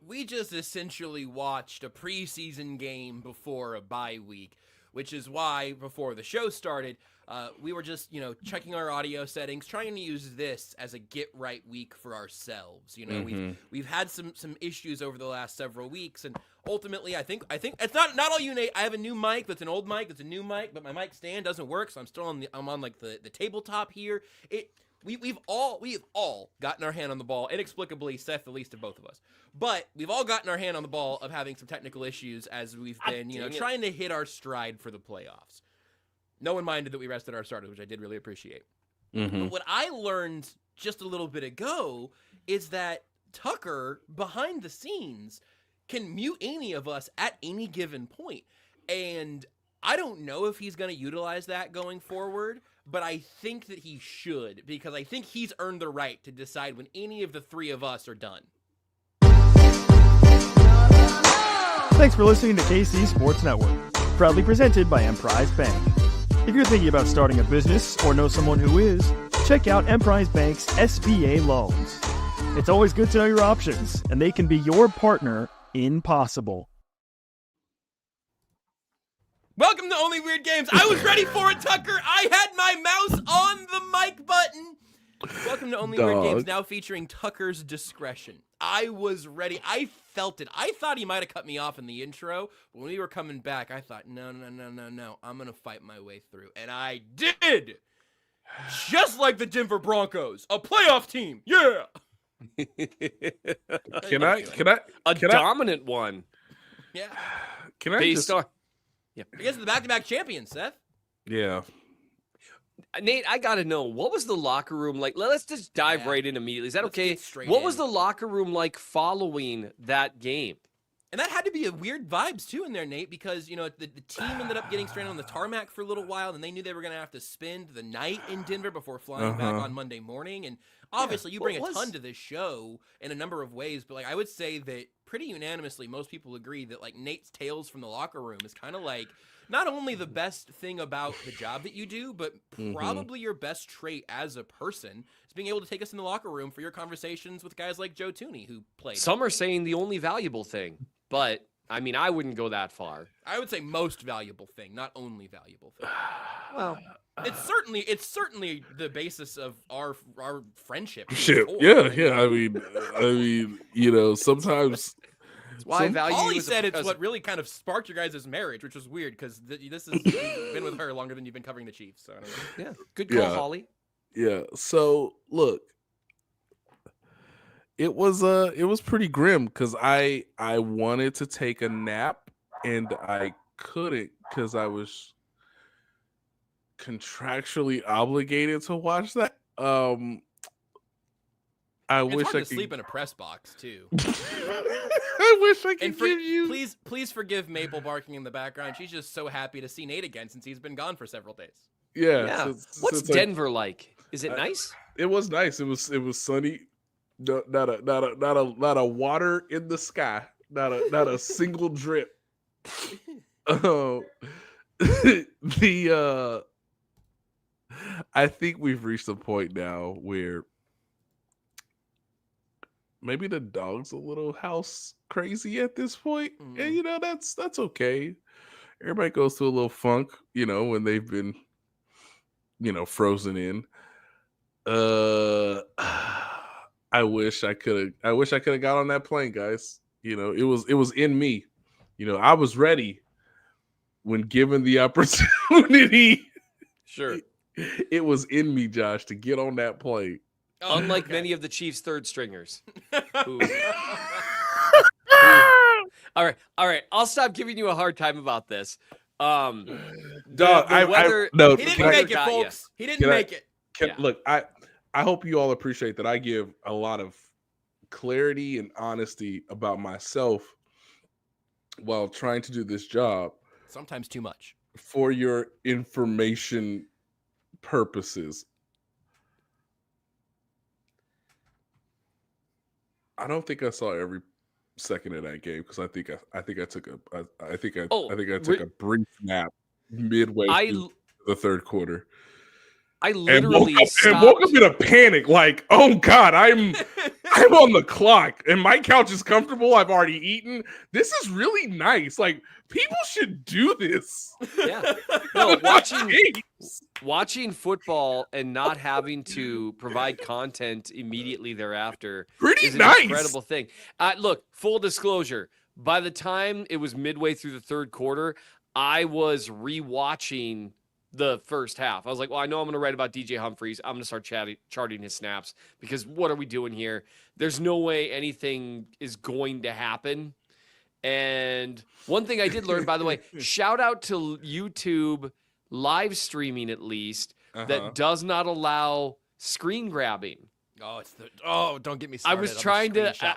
we just essentially watched a preseason game before a bye week, which is why before the show started, we were just, checking our audio settings, trying to use this as a get right week for ourselves. We've had some issues over the last several weeks, and ultimately, I think it's not all you, Nate. I have a new mic that's an old mic that's a new mic, but my mic stand doesn't work, so I'm on like the tabletop here. We've all gotten our hand on the ball, inexplicably, Seth, the least of both of us. But we've all gotten our hand on the ball of having some technical issues as we've been, trying to hit our stride for the playoffs. No one minded that we rested our starters, which I did really appreciate. Mm-hmm. But what I learned just a little bit ago is that Tucker, behind the scenes, can mute any of us at any given point. And I don't know if he's going to utilize that going forward, but I think that he should, because I think he's earned the right to decide when any of the three of us are done. Thanks for listening to KC Sports Network, proudly presented by Emprise Bank. If you're thinking about starting a business or know someone who is, check out Emprise Bank's SBA loans. It's always good to know your options, and they can be your partner in possible. Welcome to Only Weird Games. I was ready for it, Tucker. I had my mouse on the mic button. Welcome to Only Weird Games, now featuring Tucker's discretion. I was ready. I felt it. I thought he might have cut me off in the intro, but when we were coming back, I thought, no. I'm going to fight my way through. And I did. Just like the Denver Broncos, a playoff team. Yeah. Can I dominant one. Yeah. Can I just... Yeah. Because of the back-to-back champions, Seth. Yeah. Nate, I got to know, what was the locker room like? Let's just dive right in immediately. Is that okay? What was the locker room like following that game? And that had to be a weird vibes, too, in there, Nate, because, the team ended up getting stranded on the tarmac for a little while, and they knew they were going to have to spend the night in Denver before flying back on Monday morning. And obviously, you bring a ton to this show in a number of ways, but, I would say that pretty unanimously, most people agree that, Nate's tales from the locker room is kind of not only the best thing about the job that you do, but probably your best trait as a person is being able to take us in the locker room for your conversations with guys like Joe Toney, who played. Some are saying the only valuable thing, but I mean, I wouldn't go that far. I would say most valuable thing, not only valuable thing. Well, it's certainly the basis of our friendship. Yeah. I mean, sometimes. Why value Holly said it's what really kind of sparked your guys' marriage, which was weird because this has been with her longer than you've been covering the Chiefs. So I don't know. Yeah, good call, Holly. Yeah. So look, it was pretty grim because I wanted to take a nap and I couldn't because I was contractually obligated to watch that. It's hard to sleep in a press box too. I wish I could give you. Please forgive Maple barking in the background. She's just so happy to see Nate again since he's been gone for several days. Yeah. What's Denver like? Is it nice? It was nice. It was sunny. Not a water in the sky. Not a single drip. I think we've reached a point now where maybe the dog's a little house crazy at this point. And that's okay. Everybody goes through a little funk, when they've been, frozen in. I wish I could have got on that plane, guys. It was in me. I was ready when given the opportunity. Sure. It was in me, Josh, to get on that plane. Unlike many of the Chiefs' third stringers. All right. I'll stop giving you a hard time about this. Dog, he didn't make it, folks. He didn't make it. Look, I hope you all appreciate that I give a lot of clarity and honesty about myself while trying to do this job. Sometimes too much. For your information purposes. I don't think I saw every second of that game because I think I took a brief nap midway through the third quarter. I literally woke up in a panic, like, oh God, I'm I'm on the clock and my couch is comfortable. I've already eaten. This is really nice. Like, people should do this. Yeah. No, watching football and not having to provide content immediately thereafter Pretty is an nice. incredible thing. Look, full disclosure, by the time it was midway through the third quarter, I was rewatching the first half. I was like, well, I know I'm going to write about DJ Humphries. I'm going to start charting his snaps because what are we doing here? There's no way anything is going to happen. And one thing I did learn, by the way, shout out to YouTube live streaming, at least, that does not allow screen grabbing. Don't get me started.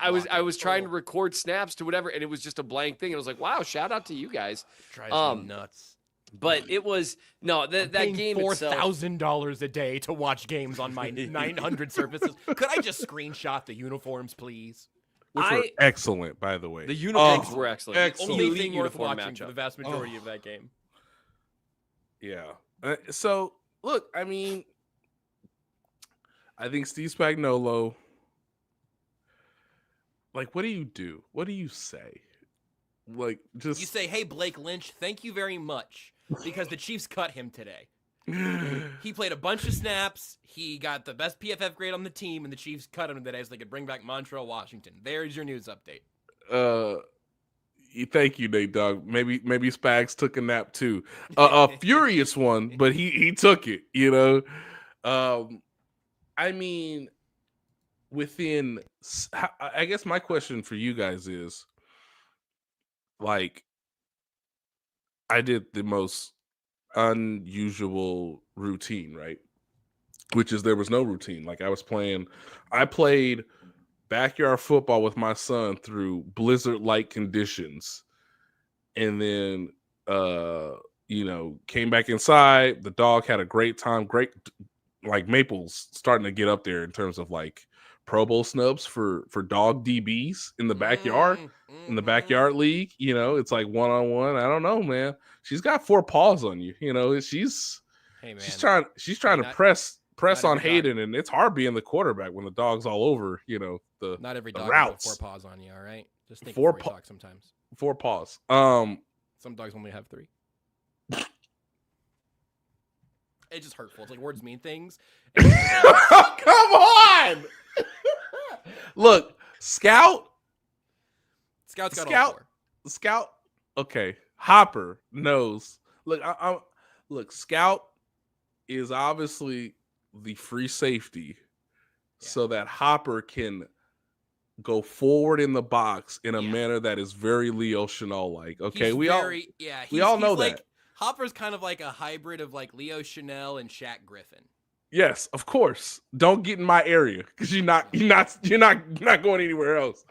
I was trying to record snaps to whatever, and it was just a blank thing. And I was like, wow, shout out to you guys. Drives me nuts. But it was that game $4,000 a day to watch games on my 900 services. Could I just screenshot the uniforms, please? Which were excellent, by the way. The uniforms were excellent. Excellent. Only thing worth watching for the vast majority of that game. Yeah. So look, I mean, I think Steve Spagnuolo. Like, what do you do? What do you say? Like, just you say, "Hey, Blake Lynch, thank you very much," because the Chiefs cut him today. He played a bunch of snaps. He got the best PFF grade on the team, and the Chiefs cut him today so they could bring back Montreal Washington. There's your news update. Thank you, Nate Dogg. Maybe Spags took a nap too. A furious one, but he took it. You know, I mean, I guess my question for you guys is, like, I did the most unusual routine, right? Which is there was no routine. Like, I played backyard football with my son through blizzard-like conditions, and then came back inside. The dog had a great time. Great, like, Maple's starting to get up there in terms of like Pro Bowl snubs for dog DBs in the backyard, in the backyard league. You know, it's like one-on-one. I don't know, man. She's got 4 paws on you. You know, she's trying to press on Hayden, and it's hard being the quarterback when the dog's all over. You know, not every dog routes. has 4 paws on you. All right, just think 4 paws sometimes. 4 paws. Some dogs only have 3. It's just hurtful. It's like words mean things. Come on. Look, Scout's got all 4. Scout. Okay, Hopper knows. Look, look. Scout is obviously the free safety, so that Hopper can go forward in the box in a manner that is very Leo Chanel-like. Okay, we all know that. Hopper's kind of like a hybrid of like Leo Chanel and Shaq Griffin. Yes, of course. Don't get in my area because you're not going anywhere else.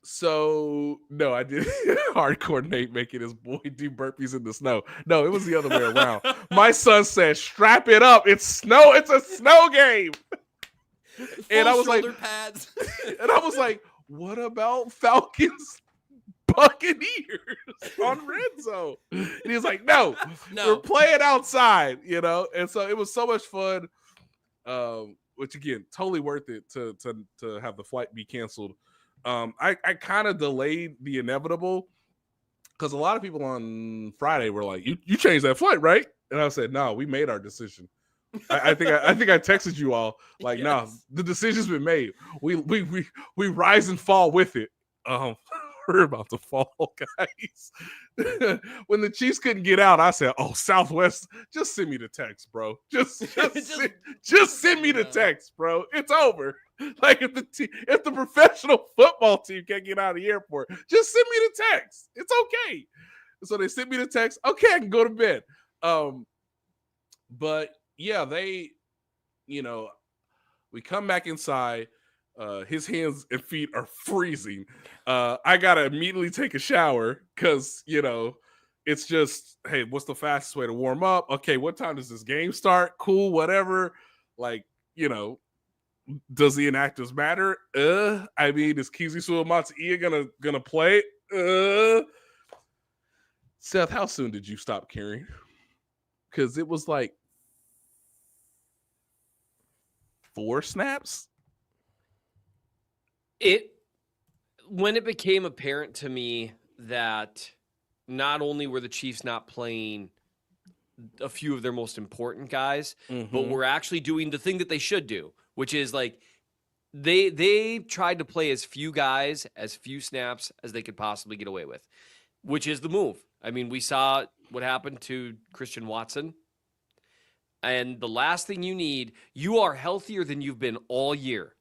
So no, I did hardcore Nate making his boy do burpees in the snow. No, it was the other way around. My son said, "Strap it up. It's snow. It's a snow game." And I was like, pads. And I was like, what about Falcons Buccaneers on red zone? And he was like, no, we're playing outside, you know? And so it was so much fun. Which again, totally worth it to have the flight be canceled. I kind of delayed the inevitable because a lot of people on Friday were like, you changed that flight, right? And I said, no, we made our decision. I think I texted you all like, no, the decision's been made. We rise and fall with it. We're about to fall, guys. When the Chiefs couldn't get out, I said, "Oh, Southwest, just send me the text, bro. Just send me the text, bro. It's over. Like if the professional football team can't get out of the airport, just send me the text. It's okay." So they sent me the text. Okay, I can go to bed. But yeah, they, we come back inside. His hands and feet are freezing. I gotta immediately take a shower because it's just, hey, what's the fastest way to warm up? Okay, what time does this game start? Cool, whatever. Like, does the inactives matter? I mean, is Kizzy Suamata gonna play? Seth, how soon did you stop caring? Because it was like 4 snaps. When it became apparent to me that not only were the Chiefs not playing a few of their most important guys, but were actually doing the thing that they should do, which is like they tried to play as few guys, as few snaps as they could possibly get away with, which is the move. I mean, we saw what happened to Christian Watson. And the last thing you need, you are healthier than you've been all year.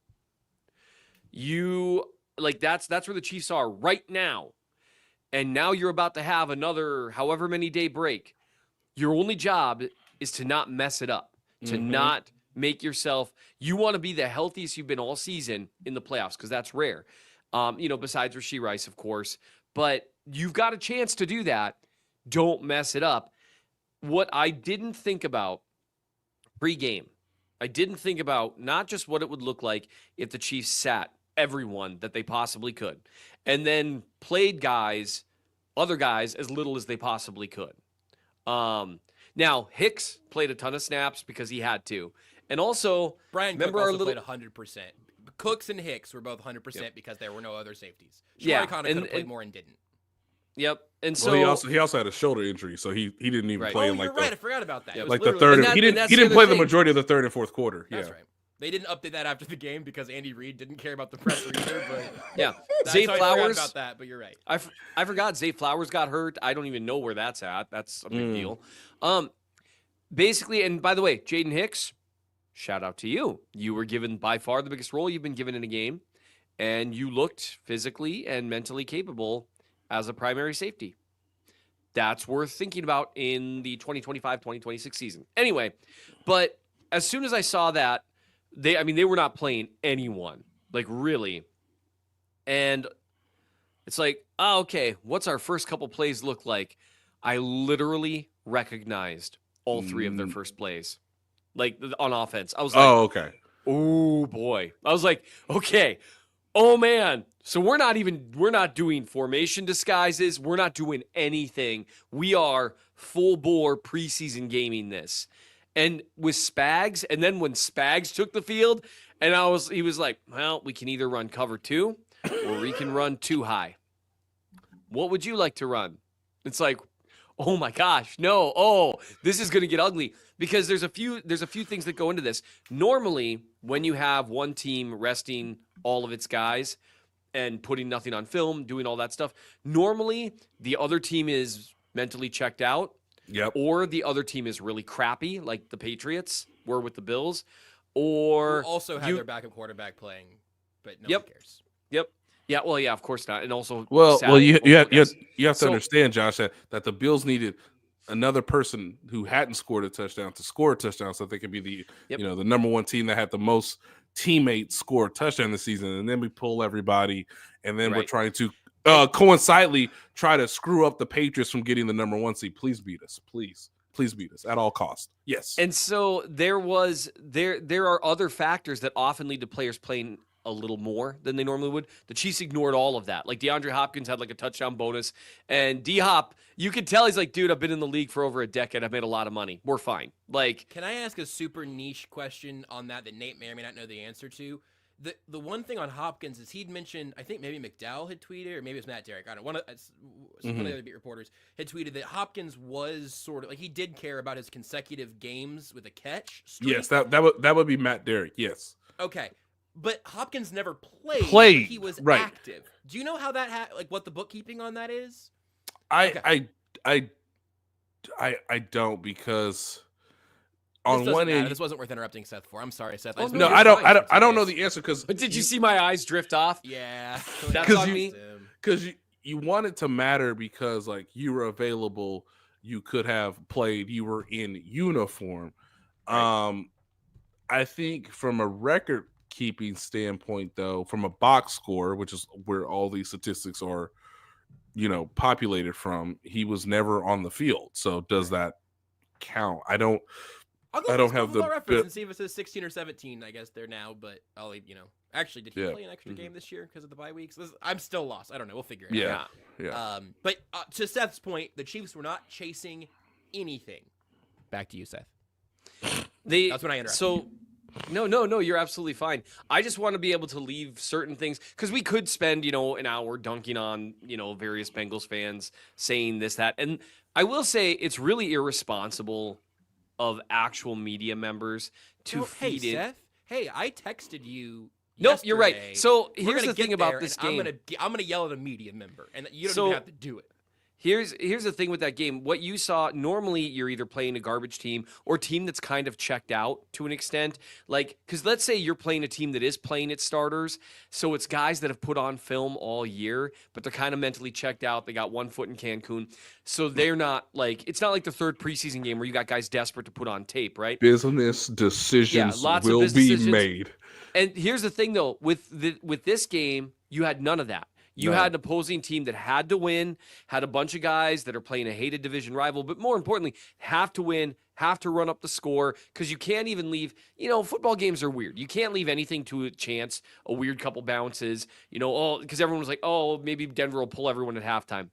That's where the Chiefs are right now. And now you're about to have another however many day break. Your only job is to not mess it up, to not make yourself, you want to be the healthiest you've been all season in the playoffs, because that's rare. Besides Rashee Rice, of course. But you've got a chance to do that. Don't mess it up. What I didn't think about pregame, I didn't think about not just what it would look like if the Chiefs sat everyone that they possibly could, and then played other guys as little as they possibly could. Now Hicks played a ton of snaps because he had to, and also Brian Cook also played 100%. Cooks and Hicks were both 100% because there were no other safeties. Shamarri Conner could have played more and didn't. Yep, and so he also had a shoulder injury, so he didn't even play in I forgot about that. Like the third. He didn't play the majority of the third and fourth quarter. That's right. They didn't update that after the game because Andy Reid didn't care about the pressure either. But yeah, Zay Flowers about that, but you're right. I forgot Zay Flowers got hurt. I don't even know where that's at. That's a big deal. Basically, and by the way, Jaden Hicks, shout out to you. You were given by far the biggest role you've been given in a game, and you looked physically and mentally capable as a primary safety. That's worth thinking about in the 2025-2026 season. Anyway, but as soon as I saw that, they were not playing anyone, like really. And it's like, oh, okay, what's our first couple plays look like? I literally recognized all three of their first plays, like on offense. I was like, oh, okay. Oh, boy. I was like, okay, oh, man. So we're not doing formation disguises. We're not doing anything. We are full bore preseason gaming this. And with Spags, and then when Spags took the field, and he was like, well, we can either run cover 2 or we can run 2 high. What would you like to run? It's like, oh my gosh, no. Oh, this is going to get ugly, because there's a few things that go into this. Normally, when you have one team resting all of its guys and putting nothing on film, doing all that stuff, normally the other team is mentally checked out. Yep. Or the other team is really crappy, like the Patriots were with the Bills. Or who also had their backup quarterback playing, but no one cares. Yep. Yeah. Well, yeah, of course not. And also, you have to understand, Josh, that the Bills needed another person who hadn't scored a touchdown to score a touchdown, so they could be the the number one team that had the most teammates score a touchdown this season. And then we pull everybody, and then we're trying to coincidentally try to screw up the Patriots from getting the number 1 seed. Please beat us. Please beat us at all costs. Yes. And so there are other factors that often lead to players playing a little more than they normally would. The Chiefs ignored all of that. Like DeAndre Hopkins had like a touchdown bonus, and D-Hop, you could tell he's like, dude, I've been in the league for over a decade. I've made a lot of money. We're fine. Like, can I ask a super niche question on that Nate may or may not know the answer to? The one thing on Hopkins is he'd mentioned, I think maybe McDowell had tweeted, or maybe it was Matt Derrick. I don't know. One of the other beat reporters had tweeted that Hopkins was sort of like, he did care about his consecutive games with a catch streak. Yes, that would be Matt Derrick. Yes. Okay, but Hopkins never played. He was active. Do you know how that what the bookkeeping on that is? I don't, because on one end, this wasn't worth interrupting Seth for. I'm sorry, Seth. I don't know the answer, because. But did you see my eyes drift off? Yeah, that's on me. Because you want it to matter, because like you were available, you could have played, you were in uniform. Right. I think from a record keeping standpoint, though, from a box score, which is where all these statistics are, populated from, he was never on the field. So does that count? I don't have the reference and see if it says 16 or 17. I guess they're now, but I'll actually, did he play an extra game this year because of the bye weeks? I'm still lost. I don't know. We'll figure it out. Yeah. But to Seth's point, the Chiefs were not chasing anything. Back to you, Seth. That's when I interrupt. So No, you're absolutely fine. I just want to be able to leave certain things because we could spend, an hour dunking on, various Bengals fans saying this, that. And I will say it's really irresponsible of actual media members to feed in. Seth, hey, I texted you. Nope, you're right. Yesterday. So We're here's gonna the thing get about there, this and game. I'm gonna yell at a media member, and you don't even have to do it. Here's the thing with that game. What you saw, normally you're either playing a garbage team or a team that's kind of checked out to an extent. Like, because let's say you're playing a team that is playing its starters. So it's guys that have put on film all year, but they're kind of mentally checked out. They got one foot in Cancun. So they're not it's not like the third preseason game where you got guys desperate to put on tape, right? Business decisions lots will of business be decisions. made. And here's the thing, though. With this game, you had none of that. You had an opposing team that had to win, had a bunch of guys that are playing a hated division rival, but more importantly, have to win, have to run up the score, because you can't even leave, football games are weird. You can't leave anything to a chance, a weird couple bounces, because everyone was like, oh, maybe Denver will pull everyone at halftime.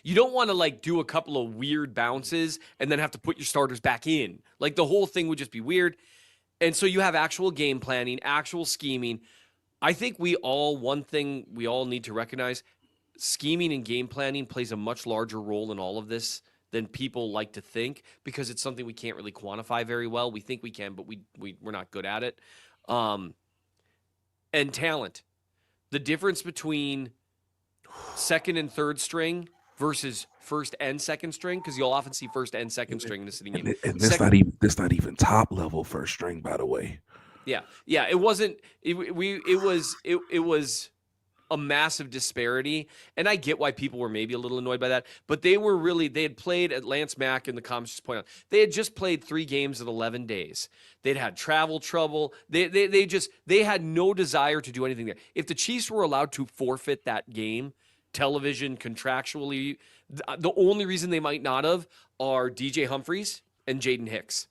You don't want to do a couple of weird bounces and then have to put your starters back in. The whole thing would just be weird. And so you have actual game planning, actual scheming. I think one thing we all need to recognize, scheming and game planning plays a much larger role in all of this than people like to think, because it's something we can't really quantify very well. We think we can, but we're not good at it. And talent. The difference between second and third string versus first and second string, because you'll often see first and second string in a sitting game. And this not even top level first string, by the way. Yeah. It wasn't. It was a massive disparity, and I get why people were maybe a little annoyed by that. But they had played at Lance Mack in the comments just point out. They had just played 3 games in 11 days. They'd had travel trouble. They had no desire to do anything there. If the Chiefs were allowed to forfeit that game, television contractually, the only reason they might not have are DJ Humphries and Jaden Hicks.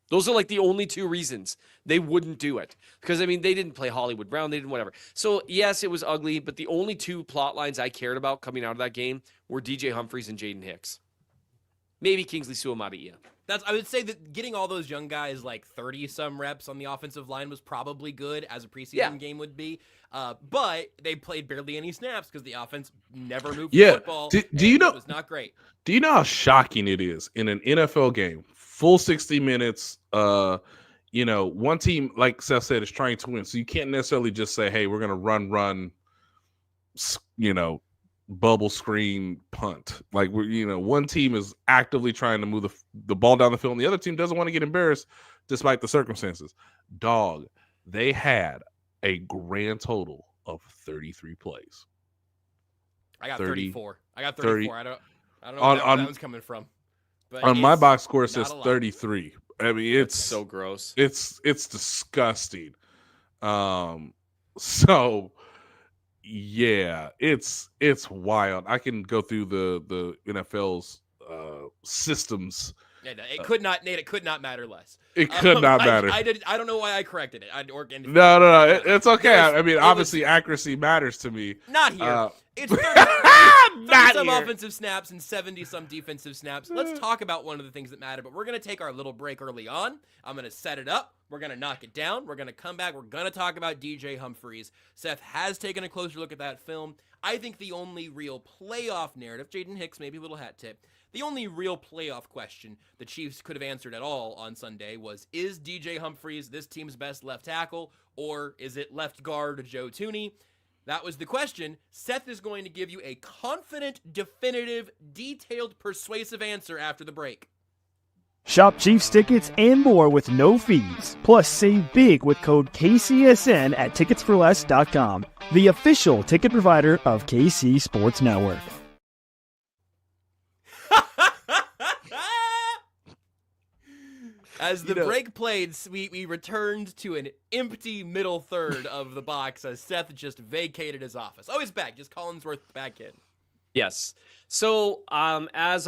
Those are the only 2 reasons they wouldn't do it. Because, they didn't play Hollywood Brown. They didn't whatever. So, yes, it was ugly, but the only 2 plot lines I cared about coming out of that game were DJ Humphries and Jaden Hicks. Maybe Kingsley Suamataia. I would say that getting all those young guys 30-some reps on the offensive line was probably good, as a preseason game would be. But they played barely any snaps because the offense never moved the football. Do you know? It was not great. Do you know how shocking it is in an NFL game? Full 60 minutes, one team, like Seth said, is trying to win. So you can't necessarily just say, hey, we're going to run, bubble screen punt. One team is actively trying to move the ball down the field, and the other team doesn't want to get embarrassed despite the circumstances. They had a grand total of 33 plays. I got 34. I got 34. I don't know where that one's coming from. But on my box score, it says 33. It's so gross. It's disgusting. So yeah, it's wild. I can go through the NFL's systems. Yeah, it could not, Nate. It could not matter less. It could not matter. I don't know why I corrected it. No. It's okay. Obviously, accuracy matters to me. Not here. It's 30 some offensive snaps and 70-some defensive snaps. Let's talk about one of the things that matter, but we're going to take our little break early on. I'm going to set it up. We're going to knock it down. We're going to come back. We're going to talk about DJ Humphries. Seth has taken a closer look at that film. I think the only real playoff narrative, Jaden Hicks, maybe a little hat tip, the only real playoff question the Chiefs could have answered at all on Sunday was, is DJ Humphries this team's best left tackle, or is it left guard Joe Toney? That was the question. Seth is going to give you a confident, definitive, detailed, persuasive answer after the break. Shop Chiefs tickets and more with no fees. Plus, save big with code KCSN at ticketsforless.com, the official ticket provider of KC Sports Network. As the break played, we returned to an empty middle third of the box as Seth just vacated his office. Oh, he's back. Just Collinsworth back in. Yes. So, as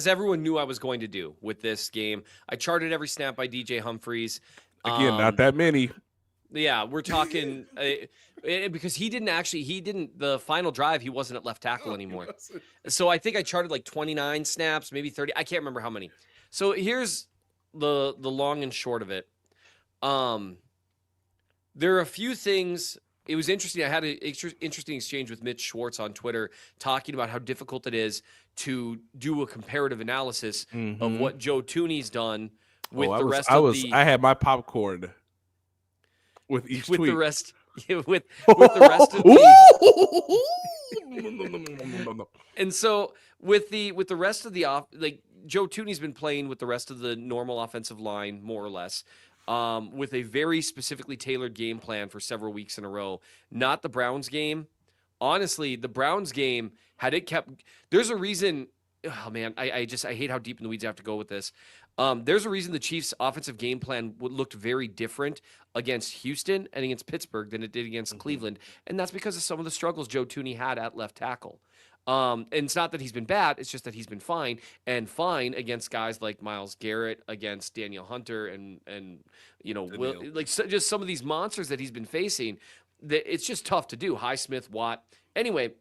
everyone knew I was going to do with this game, I charted every snap by DJ Humphries. Again, not that many. Yeah, we're talking because the final drive, he wasn't at left tackle anymore. So I think I charted 29 snaps, maybe 30. I can't remember how many. So here's the long and short of it. There are a few things. It was interesting. I had an interesting exchange with Mitch Schwartz on Twitter talking about how difficult it is to do a comparative analysis of what Joe Toney's done with the rest of the. I had my popcorn with each with tweet. the rest with the rest of the. And so with the rest of the Joe Toney's been playing with the rest of the normal offensive line more or less. With a very specifically tailored game plan for several weeks in a row. Not the Browns game. Honestly, the Browns game, had it kept... There's a reason... Oh, man, I hate how deep in the weeds I have to go with this. There's a reason the Chiefs' offensive game plan looked very different against Houston and against Pittsburgh than it did against Cleveland. And that's because of some of the struggles Joe Toney had at left tackle. And it's not that he's been bad, it's just that he's been fine against guys like Myles Garrett, against Daniel Hunter, and just some of these monsters that he's been facing. It's just tough to do. Highsmith, Watt. Anyway,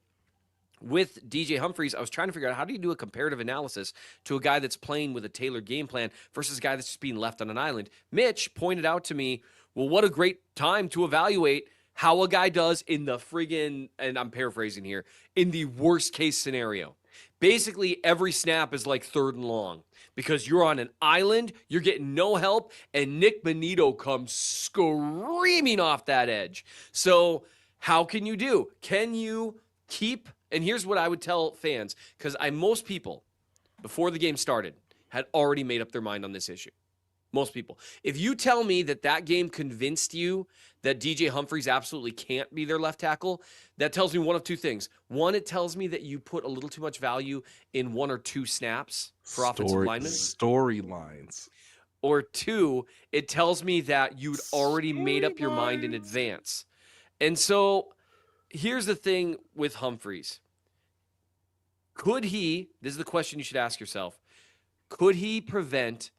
with DJ Humphries, I was trying to figure out how do you do a comparative analysis to a guy that's playing with a tailored game plan versus a guy that's just being left on an island. Mitch pointed out to me, well, what a great time to evaluate how a guy does in the friggin', and I'm paraphrasing here, in the worst case scenario. Basically, every snap is like 3rd and long because you're on an island, you're getting no help, and Nick Bonito comes screaming off that edge. So how can you do? Can you keep, and here's what I would tell fans, because most people, before the game started, had already made up their mind on this issue. Most people. If you tell me that game convinced you that DJ Humphries absolutely can't be their left tackle, that tells me one of two things. One, it tells me that you put a little too much value in 1 or 2 snaps for offensive linemen. Storylines. Or 2, it tells me that you'd already made up your mind in advance. And so here's the thing with Humphries. Could he, this is the question you should ask yourself, could he prevent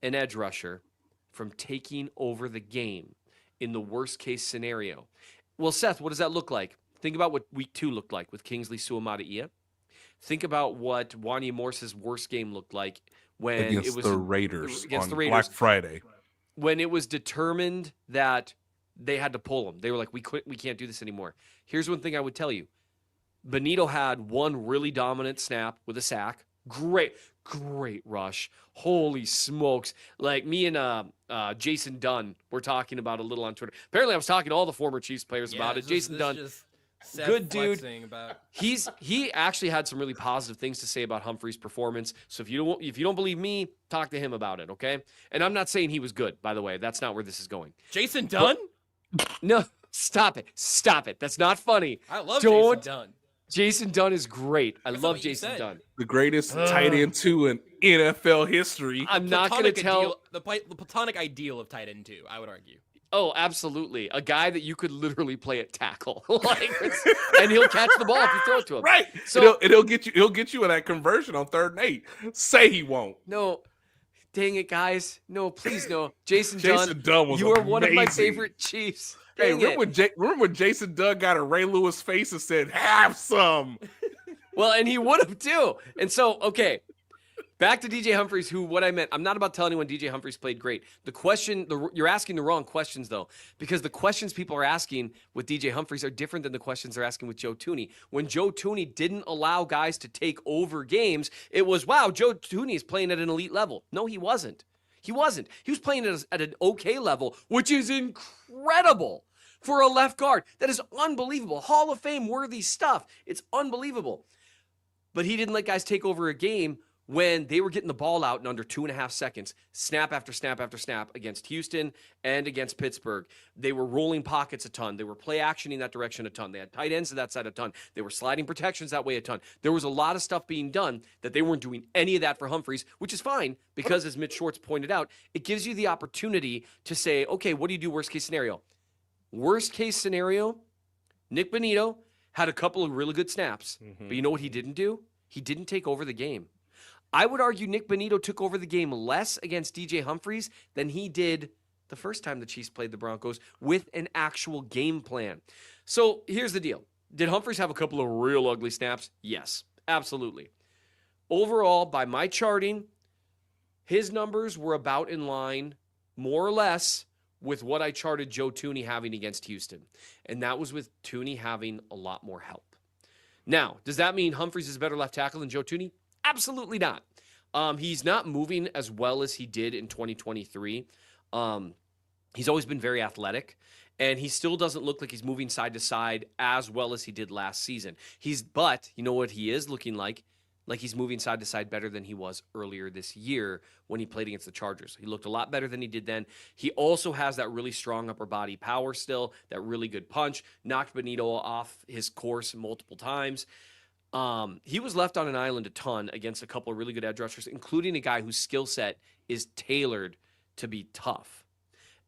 an edge rusher from taking over the game in the worst case scenario? Well, Seth, what does that look like? Think about what week 2 looked like with Kingsley Suamataia. Think about what Wanya Morse's worst game looked like when against it was the Raiders against on the Raiders, Black Friday. When it was determined that they had to pull him. They were like, we can't do this anymore. Here's one thing I would tell you. Benito had one really dominant snap with a sack. Great rush. Holy smokes. Like me and Jason Dunn were talking about a little on Twitter. Apparently I was talking to all the former Chiefs players about it. Jason Dunn, good dude. He actually had some really positive things to say about Humphries' performance. So if you don't believe me, talk to him about it, okay? And I'm not saying he was good, by the way. That's not where this is going. Jason Dunn? No, stop it. That's not funny. I love Jason Dunn. Jason Dunn is great. I love Jason Dunn. The greatest tight end 2 in NFL history. I'm not going to tell... The platonic ideal of tight end 2, I would argue. Oh, absolutely. A guy that you could literally play at tackle. And he'll catch the ball if you throw it to him. Right. So he'll get you in that conversion on 3rd and 8. Say he won't. No. Dang it, guys. No, please no. Jason Dunn was you are amazing. One of my favorite Chiefs. Hey, remember when Jason Dunn got a Ray Lewis face and said, "Have some"? Well, and he would have too. And so, okay, back to DJ Humphries, who what I meant, I'm not about telling anyone DJ Humphries played great. The question, you're asking the wrong questions, though, because the questions people are asking with DJ Humphries are different than the questions they're asking with Joe Toney. When Joe Toney didn't allow guys to take over games, it was, wow, Joe Toney is playing at an elite level. No, he wasn't. He wasn't. He was playing at an okay level, which is incredible for a left guard. That is unbelievable. Hall of Fame worthy stuff. It's unbelievable. But he didn't let guys take over a game when they were getting the ball out in under 2.5 seconds, snap after snap after snap against Houston and against Pittsburgh. They were rolling pockets a ton. They were play actioning that direction a ton. They had tight ends to that side a ton. They were sliding protections that way a ton. There was a lot of stuff being done that they weren't doing any of that for Humphries, which is fine because, as Mitch Schwartz pointed out, it gives you the opportunity to say, okay, what do you do worst case scenario? Worst case scenario, Nick Bonito had a couple of really good snaps, but you know what he didn't do? He didn't take over the game. I would argue Nick Bonito took over the game less against DJ Humphries than he did the first time the Chiefs played the Broncos with an actual game plan. So here's the deal. Did Humphries have a couple of real ugly snaps? Yes, absolutely. Overall, by my charting, his numbers were about in line, more or less, with what I charted Joe Toney having against Houston. And that was with Toney having a lot more help. Now, does that mean Humphries is a better left tackle than Joe Toney? Absolutely not. He's not moving as well as he did in 2023. He's always been very athletic, and he still doesn't look like he's moving side to side as well as he did last season. But you know what he is looking like? Like he's moving side to side better than he was earlier this year when he played against the Chargers. He looked a lot better than he did then. He also has that really strong upper body power still, that really good punch, knocked Benito off his course multiple times. He was left on an island a ton against a couple of really good edge rushers, including a guy whose skill set is tailored to be tough.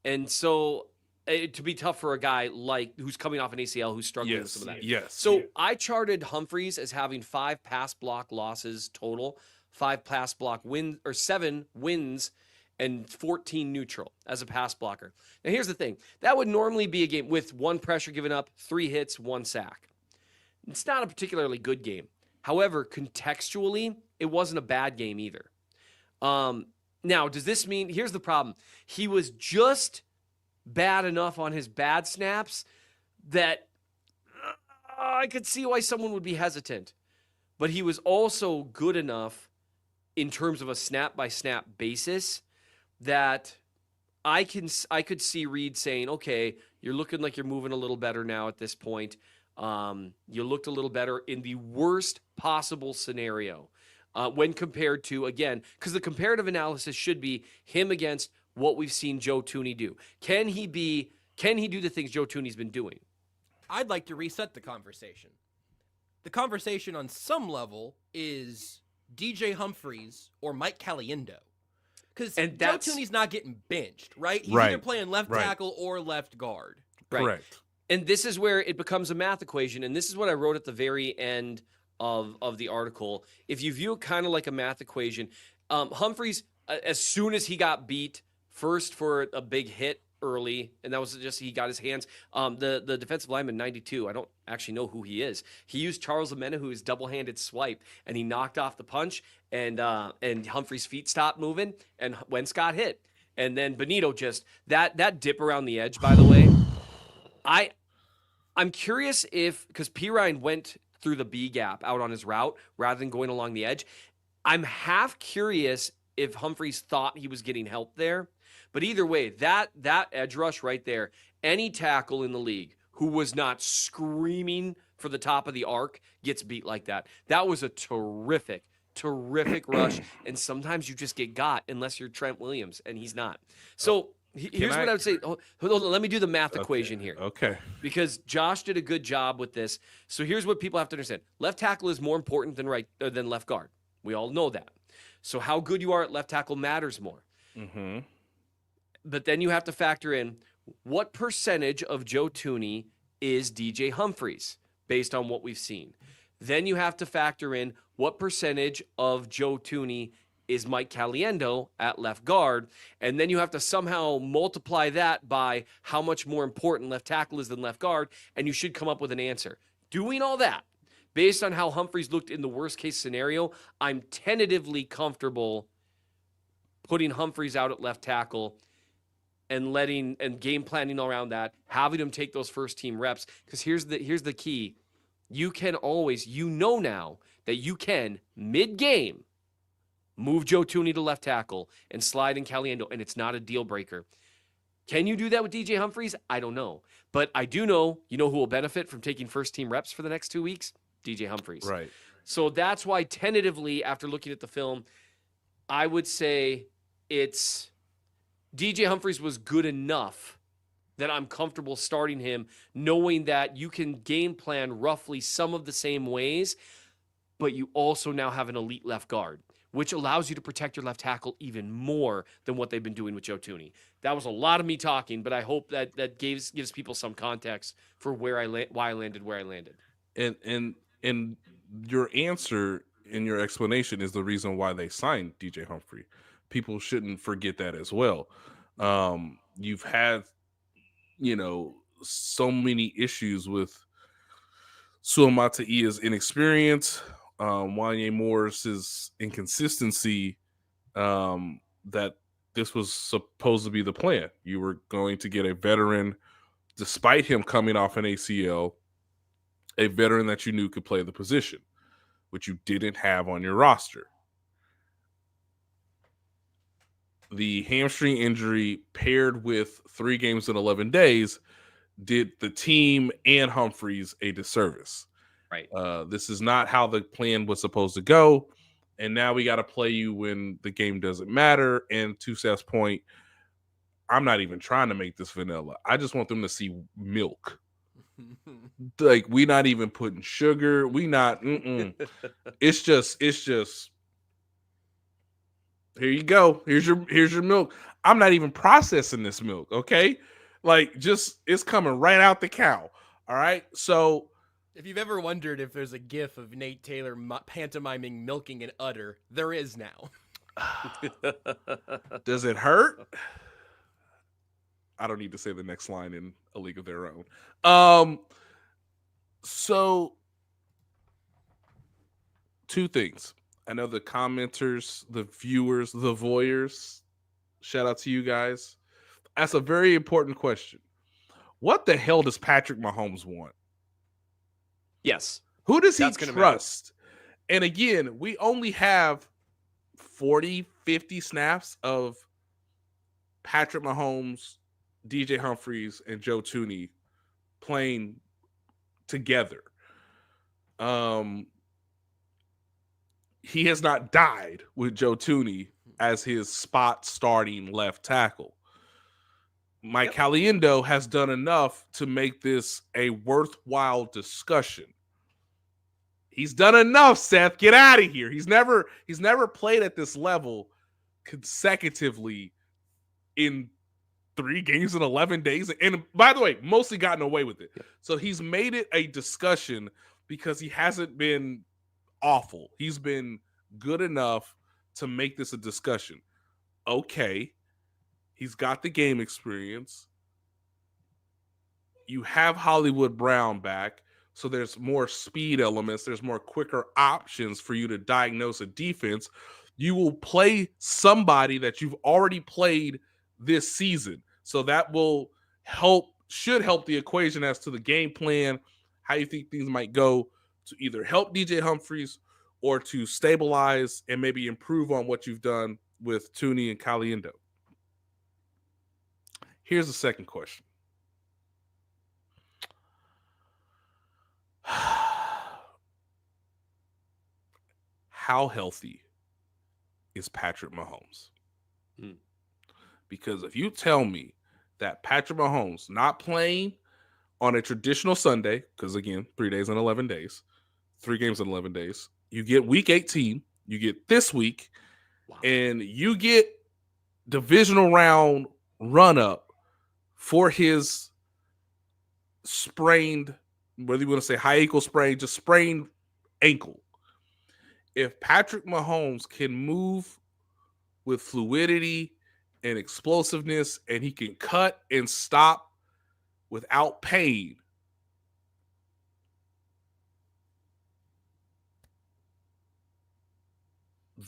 And so to be tough for a guy like who's coming off an ACL, who's struggling with some of that. Yes. So I charted Humphries as having 5 pass block losses total, 5 pass block wins, or 7 wins and 14 neutral as a pass blocker. Now here's the thing. That would normally be a game with 1 pressure given up, 3 hits, 1 sack. It's not a particularly good game. However, contextually, it wasn't a bad game either. Now, does this mean, here's the problem. He was just bad enough on his bad snaps that I could see why someone would be hesitant. But he was also good enough in terms of a snap-by-snap basis that I could see Reed saying, okay, you're looking like you're moving a little better now at this point. You looked a little better in the worst possible scenario when compared to, again, because the comparative analysis should be him against what we've seen Joe Toney do. Can he do the things Joe Toney's been doing? I'd like to reset the conversation. The conversation on some level is DJ Humphries or Mike Caliendo. Because Joe Toney's not getting benched, right? He's either playing left tackle or left guard. Right. Correct. And this is where it becomes a math equation. And this is what I wrote at the very end of the article. If you view it kind of like a math equation, Humphries, as soon as he got beat, first for a big hit early, and that was just he got his hands. The defensive lineman, 92, I don't actually know who he is. He used Charles Amena, who is double-handed swipe, and he knocked off the punch, and Humphries' feet stopped moving, and Wentz got hit. And then Benito just, that dip around the edge, by the way, I'm curious if, because P. Ryan went through the B gap out on his route rather than going along the edge, I'm half curious if Humphries thought he was getting help there. But either way, that edge rush right there, any tackle in the league who was not screaming for the top of the arc gets beat like that. That was a terrific rush, and sometimes you just get got unless you're Trent Williams, and he's not. So here's what I would say. Hold on, let me do the math equation here. Okay. Because Josh did a good job with this. So here's what people have to understand. Left tackle is more important than left guard. We all know that. So how good you are at left tackle matters more. Mm-hmm. But then you have to factor in what percentage of Joe Toney is DJ Humphries based on what we've seen. Then you have to factor in what percentage of Joe Toney is Mike Caliendo at left guard. And then you have to somehow multiply that by how much more important left tackle is than left guard. And you should come up with an answer. Doing all that, based on how Humphries looked in the worst case scenario, I'm tentatively comfortable putting Humphries out at left tackle and game planning around that, having him take those first team reps. Because here's the key. You can always, now that you can, mid-game, move Joe Toney to left tackle and slide in Caliendo, and it's not a deal breaker. Can you do that with DJ Humphries? I don't know. But I do know, who will benefit from taking first team reps for the next 2 weeks? DJ Humphries. Right. So that's why tentatively, after looking at the film, I would say it's DJ Humphries was good enough that I'm comfortable starting him, knowing that you can game plan roughly some of the same ways, but you also now have an elite left guard, which allows you to protect your left tackle even more than what they've been doing with Joe Toney. That was a lot of me talking, but I hope that gives people some context for why I landed where I landed. And your answer and your explanation is the reason why they signed DJ Humphrey. People shouldn't forget that as well. You've had, so many issues with Suamata'ia's inexperience, Wanye Morris's inconsistency, that this was supposed to be the plan. You were going to get a veteran, despite him coming off an ACL, a veteran that you knew could play the position, which you didn't have on your roster. The hamstring injury paired with 3 games in 11 days did the team and Humphries a disservice. Right. This is not how the plan was supposed to go. And now we got to play you when the game doesn't matter. And to Seth's point, I'm not even trying to make this vanilla. I just want them to see milk. Like, we not even putting sugar. We not. It's just. Here you go. Here's your milk. I'm not even processing this milk. Okay, like, just, it's coming right out the cow. All right. So, if you've ever wondered if there's a gif of Nate Taylor pantomiming milking an udder, there is now. Does it hurt? I don't need to say the next line in A League of Their Own. So 2 things. I know the commenters, the viewers, the voyeurs, shout out to you guys. That's a very important question. What the hell does Patrick Mahomes want? Yes. Who does he trust? And again, we only have 40, 50 snaps of Patrick Mahomes, DJ Humphries, and Joe Toney playing together. He has not died with Joe Toney as his spot starting left tackle. Mike Caliendo has done enough to make this a worthwhile discussion. He's done enough, Seth. Get out of here. He's never played at this level consecutively in 3 games in 11 days. And by the way, mostly gotten away with it. So he's made it a discussion because he hasn't been awful. He's been good enough to make this a discussion. Okay. He's got the game experience. You have Hollywood Brown back. So there's more speed elements. There's more quicker options for you to diagnose a defense. You will play somebody that you've already played this season. So that will should help the equation as to the game plan, how you think things might go to either help DJ Humphries or to stabilize and maybe improve on what you've done with Toney and Caliendo. Here's the second question. How healthy is Patrick Mahomes? Because if you tell me that Patrick Mahomes not playing on a traditional Sunday, because again, 3 days and 11 days, 3 games in 11 days, you get week 18, you get this week, and you get divisional round run up for his sprained, whether you want to say high ankle sprain, just sprained ankle. If Patrick Mahomes can move with fluidity and explosiveness, and he can cut and stop without pain,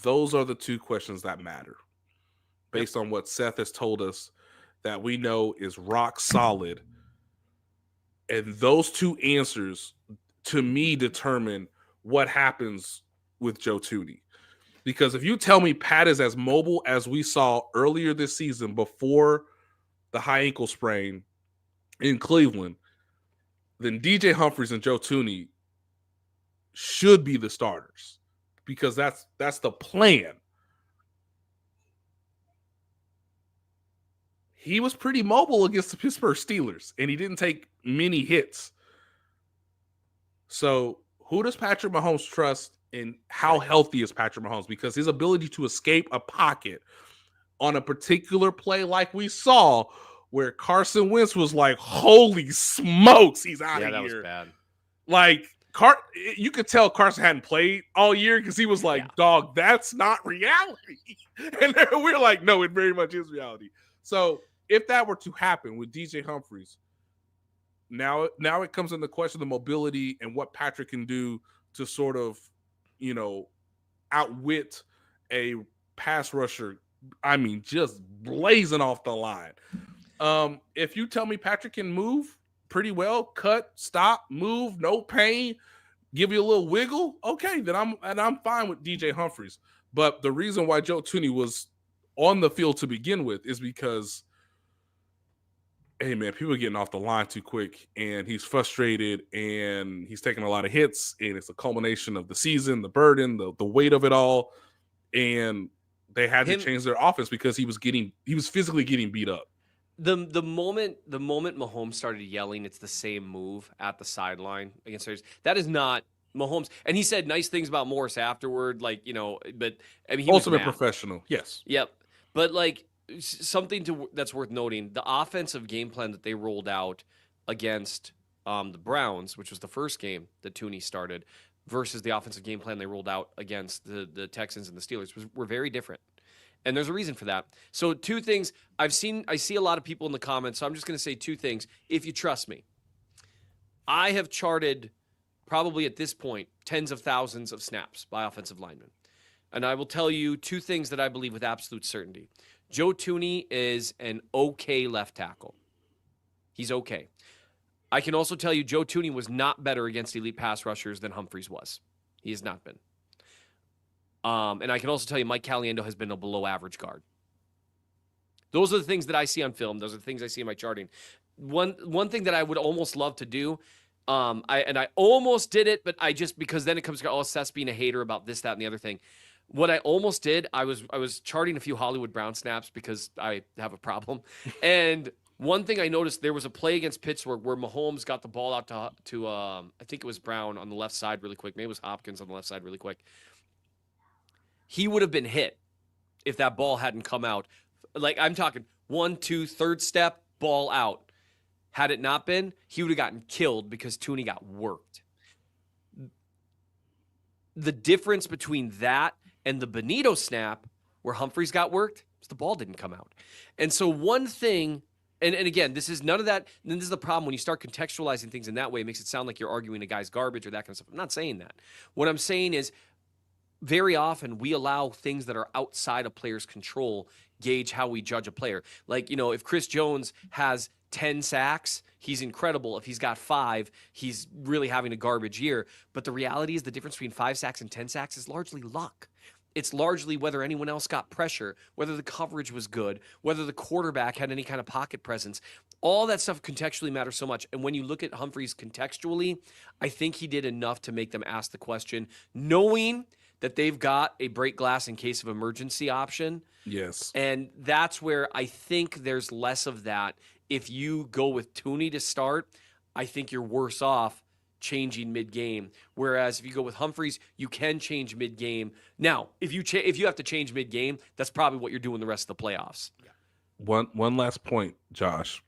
those are the 2 questions that matter based on what Seth has told us that we know is rock solid. And those 2 answers, to me, determine what happens with Joe Toney. Because if you tell me Pat is as mobile as we saw earlier this season before the high ankle sprain in Cleveland, then DJ Humphries and Joe Toney should be the starters, because that's the plan. He was pretty mobile against the Pittsburgh Steelers, and he didn't take many hits. So who does Patrick Mahomes trust, and how healthy is Patrick Mahomes? Because his ability to escape a pocket on a particular play like we saw where Carson Wentz was like, holy smokes, he's out of here. Yeah, that was bad. Like, you could tell Carson hadn't played all year because he was like, dog, that's not reality. And we're like, no, it very much is reality. So if that were to happen with DJ Humphries, now it comes into question the mobility and what Patrick can do to sort of, outwit a pass rusher just blazing off the line. If you tell me Patrick can move pretty well, cut, stop, move, no pain, give you a little wiggle, okay, then I'm fine with DJ Humphries. But the reason why Joe Toney was on the field to begin with is because, hey man, people are getting off the line too quick, and he's frustrated, and he's taking a lot of hits, and it's a culmination of the season, the burden, the weight of it all, and they had to change their offense because he was physically getting beat up. The moment Mahomes started yelling, it's the same move at the sideline against Raiders. That is not Mahomes. And he said nice things about Morris afterward, but I mean, he ultimate was professional. Yes. Yep. But something that's worth noting, the offensive game plan that they rolled out against the Browns, which was the first game that Toney started, versus the offensive game plan they rolled out against the Texans and the Steelers were very different. And there's a reason for that. So 2 things I see a lot of people in the comments, so I'm just going to say 2 things. If you trust me, I have charted probably at this point tens of thousands of snaps by offensive linemen. And I will tell you 2 things that I believe with absolute certainty. Joe Toney is an okay left tackle. He's okay. I can also tell you Joe Toney was not better against elite pass rushers than Humphries was. He has not been. And I can also tell you Mike Caliendo has been a below-average guard. Those are the things that I see on film. Those are the things I see in my charting. One thing that I would almost love to do, I almost did it, but because then it comes to, Seth's being a hater about this, that, and the other thing. What I almost did, I was charting a few Hollywood Brown snaps because I have a problem. And one thing I noticed, there was a play against Pittsburgh where Mahomes got the ball out to I think it was Brown on the left side really quick. Maybe it was Hopkins on the left side really quick. He would have been hit if that ball hadn't come out. Like, I'm talking 1, 2, third step, ball out. Had it not been, he would have gotten killed because Toney got worked. The difference between that and the Benito snap where Humphries got worked is the ball didn't come out. And so one thing, and again, this is none of that, and this is the problem when you start contextualizing things in that way, it makes it sound like you're arguing a guy's garbage or that kind of stuff. I'm not saying that. What I'm saying is, very often we allow things that are outside of players' control gauge how we judge a player. Like, if Chris Jones has 10 sacks, he's incredible. If he's got 5, he's really having a garbage year. But the reality is the difference between 5 sacks and 10 sacks is largely luck. It's largely whether anyone else got pressure, whether the coverage was good, whether the quarterback had any kind of pocket presence. All that stuff contextually matters so much. And when you look at Humphries contextually, I think he did enough to make them ask the question, knowing that they've got a break glass in case of emergency option. Yes. And that's where I think there's less of that. If you go with Toney to start, I think you're worse off changing mid-game. Whereas if you go with Humphries, you can change mid-game. Now, if you have to change mid-game, that's probably what you're doing the rest of the playoffs. Yeah. One last point, Josh,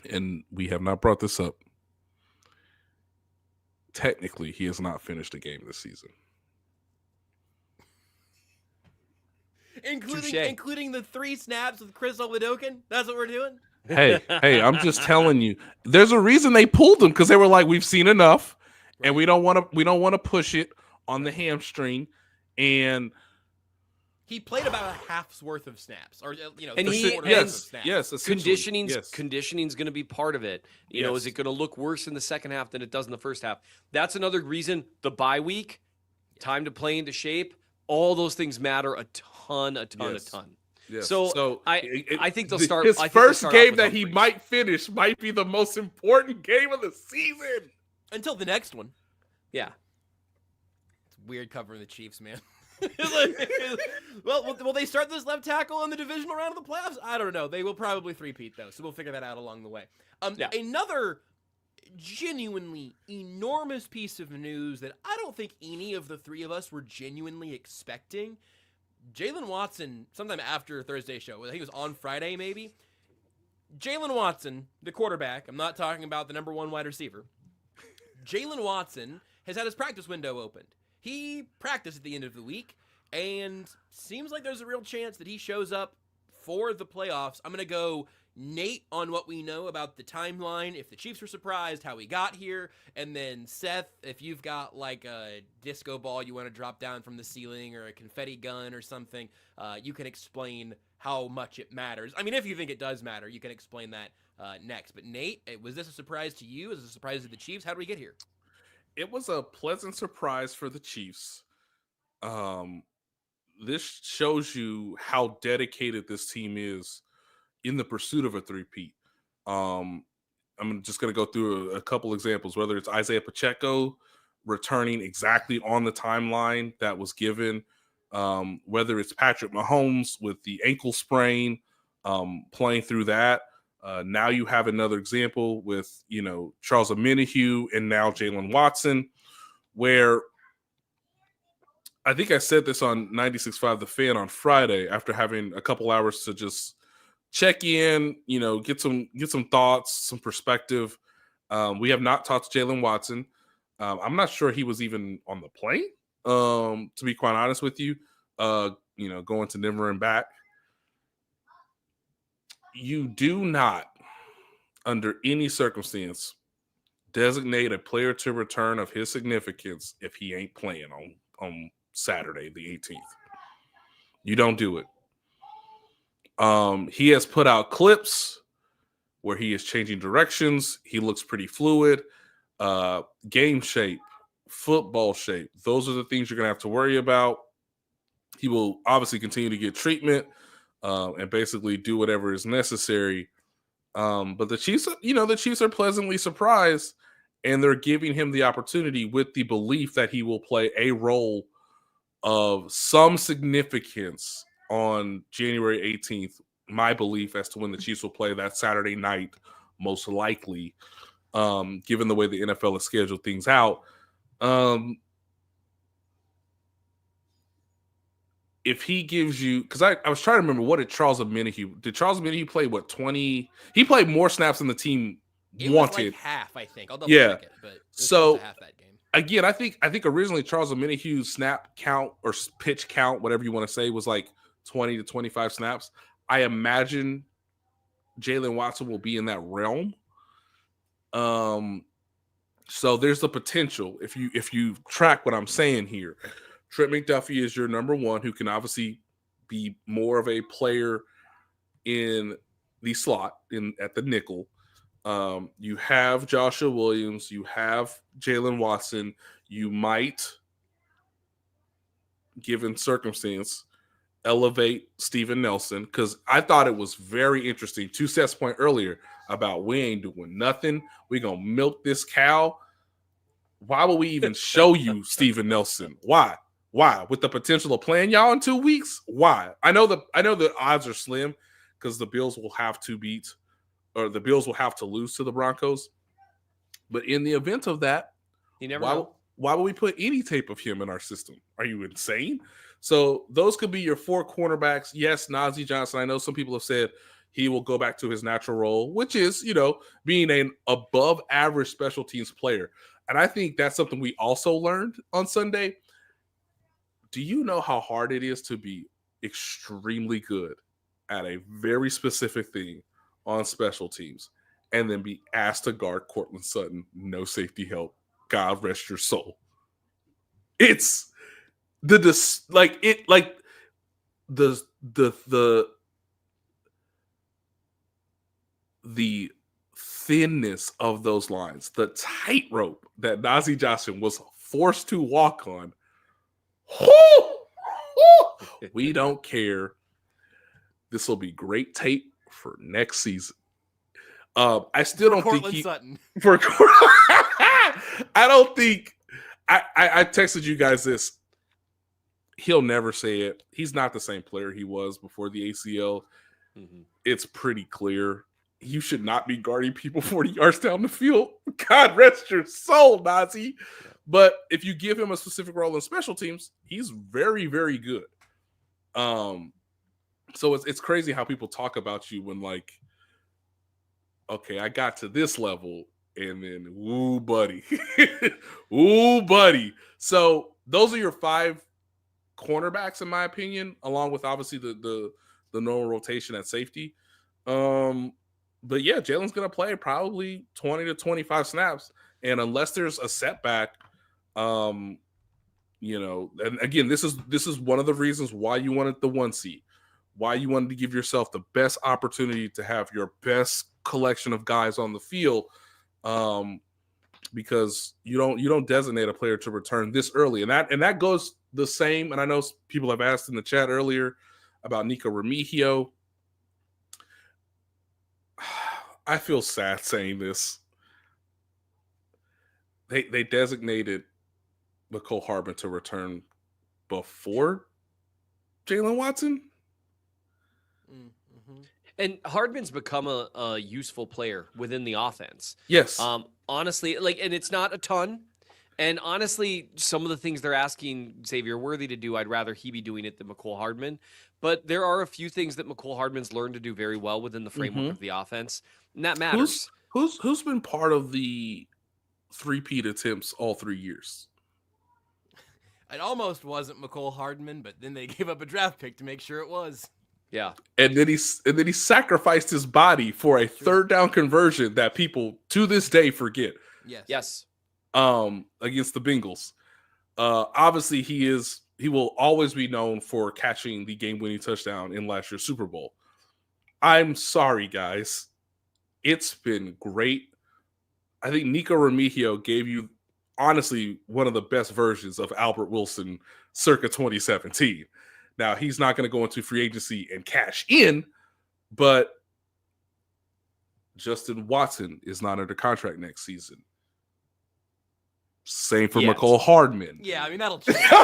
and we have not brought this up. Technically, he has not finished a game this season. Including the 3 snaps with Chris Oladokun? That's what we're doing? Hey, I'm just telling you. There's a reason they pulled him, because they were like, we've seen enough, and we don't want to push it on the hamstring. And he played about a half's worth of snaps, or yes, conditioning's going to be part of it. You know, is it going to look worse in the second half than it does in the first half? That's another reason. The bye week, time to play into shape. All those things matter a ton. Yes. So I think they'll start. His first game that he might finish might be the most important game of the season until the next one. Yeah, it's weird covering the Chiefs, man. Well, will they start this left tackle in the divisional round of the playoffs? I don't know. They will probably three-peat though, so we'll figure that out along the way. Another genuinely enormous piece of news that I don't think any of the 3 of us were genuinely expecting. Jaylen Watson, sometime after Thursday's show, I think it was on Friday maybe. Jaylen Watson, the quarterback, I'm not talking about the number 1 wide receiver. Jaylen Watson has had his practice window opened. He practiced at the end of the week, and seems like there's a real chance that he shows up for the playoffs. I'm going to go Nate on what we know about the timeline, if the Chiefs were surprised, how we got here, and then Seth, if you've got like a disco ball you want to drop down from the ceiling or a confetti gun or something, you can explain how much it matters. I mean, if you think it does matter, you can explain that next. But Nate, was this a surprise to you? Was it a surprise to the Chiefs? How did we get here? It was a pleasant surprise for the Chiefs. This shows you how dedicated this team is in the pursuit of a three-peat. I'm just going to go through a couple examples, whether it's Isaiah Pacheco returning exactly on the timeline that was given, whether it's Patrick Mahomes with the ankle sprain, playing through that. Now you have another example with, Charles Omenihu and now Jaylen Watson, where I think I said this on 96.5 The Fan on Friday after having a couple hours to just check in, get some thoughts, some perspective. We have not talked to Jaylen Watson. I'm not sure he was even on the plane, to be quite honest with you, going to Denver and back. You do not, under any circumstance, designate a player to return of his significance if he ain't playing on Saturday, the 18th. You don't do it. He has put out clips where he is changing directions. He looks pretty fluid. Game shape, football shape. Those are the things you're going to have to worry about. He will obviously continue to get treatment and basically do whatever is necessary. But the Chiefs are pleasantly surprised, and they're giving him the opportunity with the belief that he will play a role of some significance on January 18th. My belief as to when the Chiefs will play that Saturday night, most likely, given the way the NFL has scheduled things out. If he gives you, because I was trying to remember, what did Charles Omenihu play? 20? He played more snaps than the team wanted. Was like half, I think. I'll double check it, but so half that game. Again, I think originally Charles Omenihu's snap count or pitch count, whatever you want to say, was like 20 to 25 snaps. I imagine Jaylen Watson will be in that realm. So there's the potential. If you track what I'm saying here, Trent McDuffie is your number one, who can obviously be more of a player in the slot at the nickel. You have Joshua Williams, you have Jaylen Watson. You might, given circumstance, elevate Steven Nelson, because I thought it was very interesting, to Seth's point earlier, about we ain't doing nothing. We're going to milk this cow. Why would we even show you Steven Nelson? Why? With the potential of playing y'all in 2 weeks? Why? I know the odds are slim because the Bills will have to lose to the Broncos. But in the event of that, you never know. Why would we put any tape of him in our system? Are you insane? So those could be your four cornerbacks. Yes, Najee Johnson. I know some people have said he will go back to his natural role, which is, being an above average special teams player. And I think that's something we also learned on Sunday. Do you know how hard it is to be extremely good at a very specific thing on special teams and then be asked to guard Cortland Sutton, no safety help? God rest your soul. It's the thinness of those lines, the tightrope that Najee Johnson was forced to walk on. We don't care. This will be great tape for next season. I still don't Cortland think Sutton. I don't think I texted you guys this. He'll never say it. He's not the same player he was before the ACL. Mm-hmm. It's pretty clear. You should not be guarding people 40 yards down the field. God rest your soul, Nazi. But if you give him a specific role in special teams, he's very, very good. So it's crazy how people talk about you when, like, okay, I got to this level, and then, ooh, buddy. Ooh, buddy. So those are your five cornerbacks, in my opinion, along with obviously the normal rotation at safety. But yeah, Jaylen's going to play probably 20 to 25 snaps. And unless there's a setback, and again, this is one of the reasons why you wanted the 1 seed, why you wanted to give yourself the best opportunity to have your best collection of guys on the field, because you don't designate a player to return this early, and that goes the same. And I know people have asked in the chat earlier about Nico Remigio. I feel sad saying this. They designated Mecole Hardman to return before Jaylen Watson. Mm-hmm. And Hardman's become a useful player within the offense. Yes. Honestly, and it's not a ton. And honestly, some of the things they're asking Xavier Worthy to do, I'd rather he be doing it than Mecole Hardman. But there are a few things that Mecole Hardman's learned to do very well within the framework of the offense, and that matters. Who's been part of the 3-peat attempts all 3 years? It almost wasn't Mecole Hardman, but then they gave up a draft pick to make sure it was. Yeah. And then he sacrificed his body for a third down conversion that people to this day forget. Yes. Against the Bengals. Obviously he will always be known for catching the game-winning touchdown in last year's Super Bowl. I'm sorry, guys. It's been great. I think Nico Remigio gave you, honestly, one of the best versions of Albert Wilson circa 2017. Now, he's not going to go into free agency and cash in, but Justin Watson is not under contract next season. Same for Mecole Hardman. Yeah, I mean, that'll change. Seth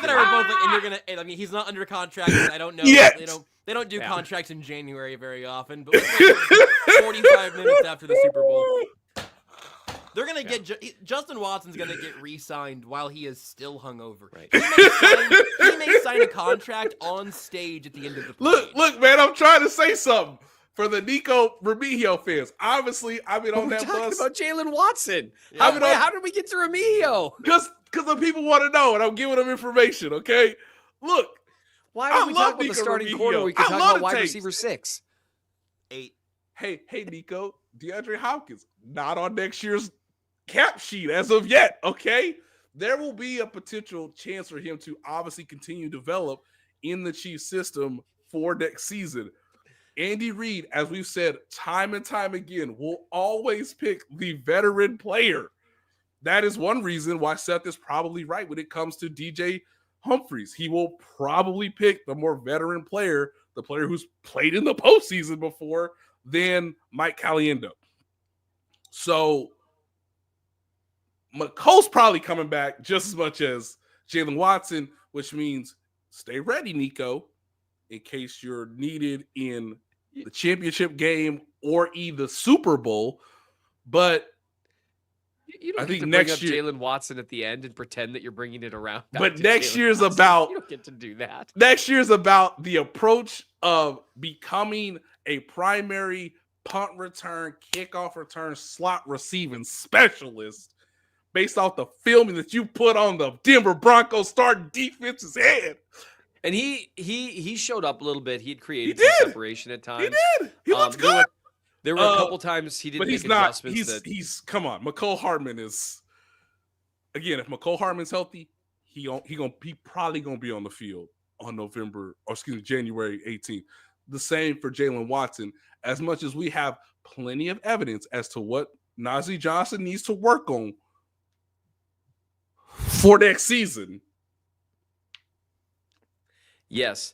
and I were both like, and you're going to, I mean, he's not under contract. I don't know. Yet. They don't do contracts in January very often, but 45 minutes after the Super Bowl. They're going to get Justin Watson's going to get re-signed while he is still hungover. Right. He may sign a contract on stage at the end of the play. Look, man, I'm trying to say something for the Nico Remigio fans. Obviously, I've been on that bus. About Jaylen Watson. Yeah. How did we get to Remigio? Because the people want to know, and I'm giving them information, okay? Look. Why don't we talk about Nico the starting Remigio. quarter? We can talk about wide receiver 6. 8. Hey, Nico, DeAndre Hopkins, not on next year's cap sheet as of yet, okay? There will be a potential chance for him to obviously continue to develop in the Chiefs system for next season. Andy Reid, as we've said time and time again, will always pick the veteran player. That is one reason why Seth is probably right when it comes to DJ Humphries. He will probably pick the more veteran player, the player who's played in the postseason before, than Mike Caliendo. So Mecole's probably coming back just as much as Jaylen Watson, which means stay ready, Nico, in case you're needed in the championship game or either Super Bowl. But you don't I think get to next bring year, up Jaylen Watson at the end and pretend that you're bringing it around. But next year's Watson. about You don't get to do that. Next year's about the approach of becoming a primary punt return, kickoff return, slot receiving specialist based off the filming that you put on the Denver Broncos starting defense's head. And he showed up a little bit. He had created some separation at times. He did. He looked good. There were a couple times he didn't make adjustments. He's come on. Mecole Hardman is, again, if Mecole Hardman's healthy, he probably gonna be on the field on January 18th. The same for Jaylen Watson. As much as we have plenty of evidence as to what Najee Johnson needs to work on for next season. Yes.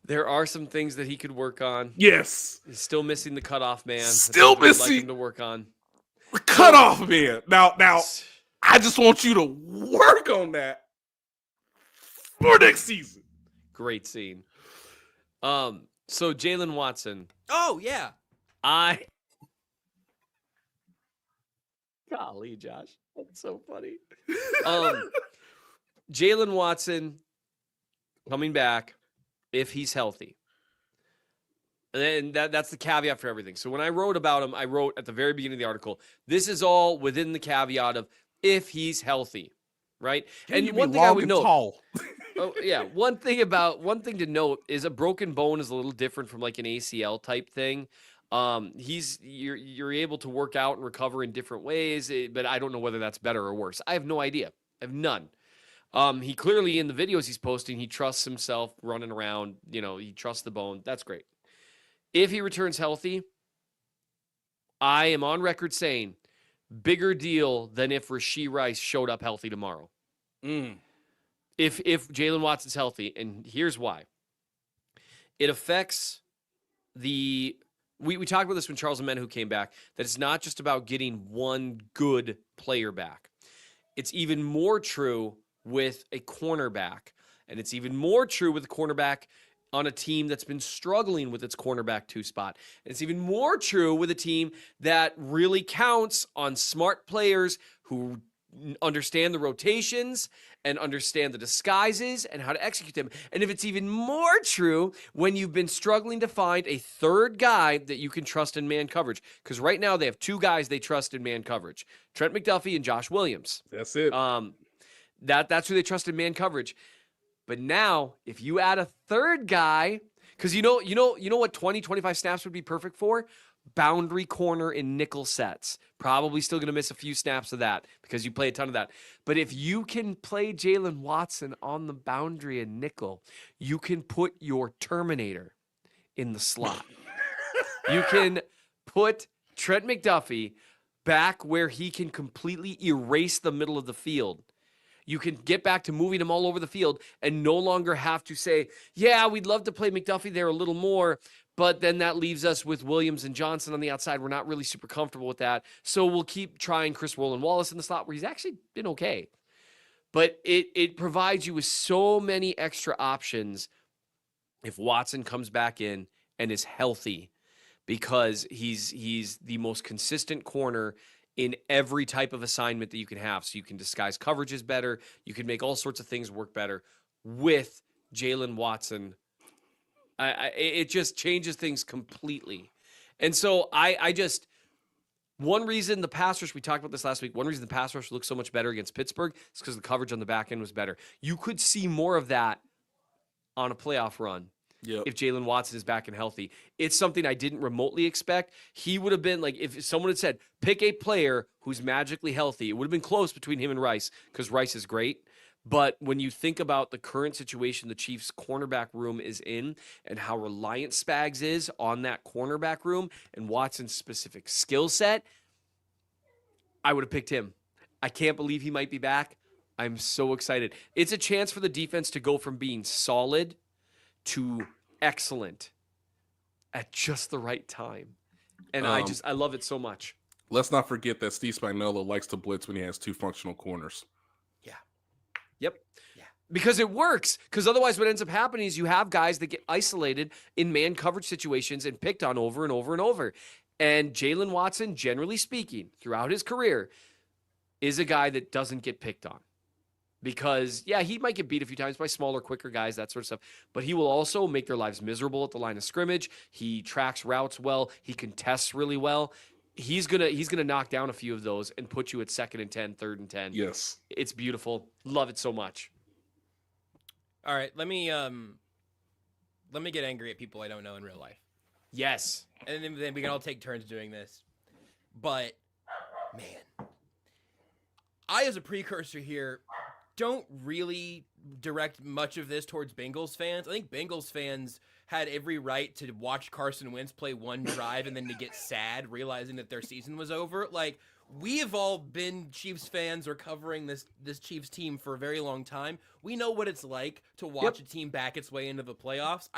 There are some things that he could work on. Yes. He's still missing the cutoff man. Still missing. I'd like him to work on. The cutoff man. Now, I just want you to work on that for next season. Great scene. So Jaylen Watson. Oh, yeah. Golly, Josh. That's so funny. Jaylen Watson coming back if he's healthy. And that's the caveat for everything. So when I wrote about him, I wrote at the very beginning of the article, this is all within the caveat of if he's healthy, right? And one thing I would note, tall. Oh yeah. One thing to note is a broken bone is a little different from like an ACL type thing. You're able to work out and recover in different ways, but I don't know whether that's better or worse. I have no idea. I have none. He clearly in the videos he's posting, he trusts himself running around. He trusts the bone. That's great. If he returns healthy, I am on record saying bigger deal than if Rashee Rice showed up healthy tomorrow. If Jaylen Watson's healthy, and here's why. It affects we talked about this when Charles Omenihu came back, that it's not just about getting one good player back. It's even more true with a cornerback, and it's even more true with a cornerback on a team that's been struggling with its cornerback 2 spot. And it's even more true with a team that really counts on smart players who understand the rotations and understand the disguises and how to execute them. And if it's even more true when you've been struggling to find a third guy that you can trust in man coverage. Because right now they have 2 guys they trust in man coverage, Trent McDuffie and Josh Williams. That's it. That's who they trust in man coverage. But now, if you add a third guy, because you know what 20-25 snaps would be perfect for? Boundary corner in nickel sets. Probably still going to miss a few snaps of that because you play a ton of that. But if you can play Jaylen Watson on the boundary and nickel, you can put your Terminator in the slot. You can put Trent McDuffie back where he can completely erase the middle of the field. You can get back to moving him all over the field and no longer have to say, yeah, we'd love to play McDuffie there a little more, but then that leaves us with Williams and Johnson on the outside. We're not really super comfortable with that. So we'll keep trying Chris Rowland-Wallace in the slot where he's actually been okay. But it provides you with so many extra options if Watson comes back in and is healthy, because he's the most consistent corner in every type of assignment that you can have. So you can disguise coverages better. You can make all sorts of things work better with Jaylen Watson. It just changes things completely. And so one reason the pass rush, we talked about this last week, one reason the pass rush looked so much better against Pittsburgh is because the coverage on the back end was better. You could see more of that on a playoff run. Yep. If Jaylen Watson is back and healthy. It's something I didn't remotely expect. He would have been like, if someone had said, pick a player who's magically healthy, it would have been close between him and Rice, because Rice is great. But when you think about the current situation the Chiefs' cornerback room is in and how reliant Spags is on that cornerback room and Watson's specific skill set, I would have picked him. I can't believe he might be back. I'm so excited. It's a chance for the defense to go from being solid to excellent at just the right time. And I love it so much. Let's not forget that Steve Spagnuolo likes to blitz when he has 2 functional corners. Yeah. Yep. Yeah. Because it works. Because otherwise what ends up happening is you have guys that get isolated in man coverage situations and picked on over and over and over. And Jaylen Watson, generally speaking, throughout his career, is a guy that doesn't get picked on. Because, yeah, he might get beat a few times by smaller, quicker guys, that sort of stuff. But he will also make their lives miserable at the line of scrimmage. He tracks routes well. He contests really well. He's gonna knock down a few of those and put you at 2nd and 10, 3rd and 10. Yes. It's beautiful. Love it so much. All right, let me get angry at people I don't know in real life. Yes. And then we can all take turns doing this. But, man, I, as a precursor here, don't really direct much of this towards Bengals fans. I think Bengals fans had every right to watch Carson Wentz play one drive and then to get sad realizing that their season was over. Like, we have all been Chiefs fans or covering this Chiefs team for a very long time. We know what it's like to watch a team back its way into the playoffs.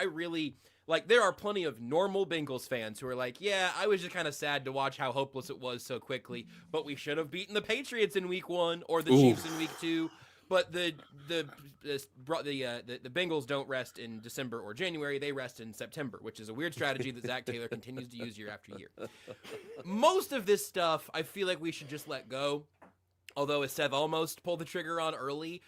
There are plenty of normal Bengals fans who are like, yeah, I was just kind of sad to watch how hopeless it was so quickly, but we should have beaten the Patriots in week 1 or the Chiefs in week 2. But the Bengals don't rest in December or January. They rest in September, which is a weird strategy that Zach Taylor continues to use year after year. Most of this stuff, I feel like we should just let go. Although, as Seth almost pulled the trigger on early,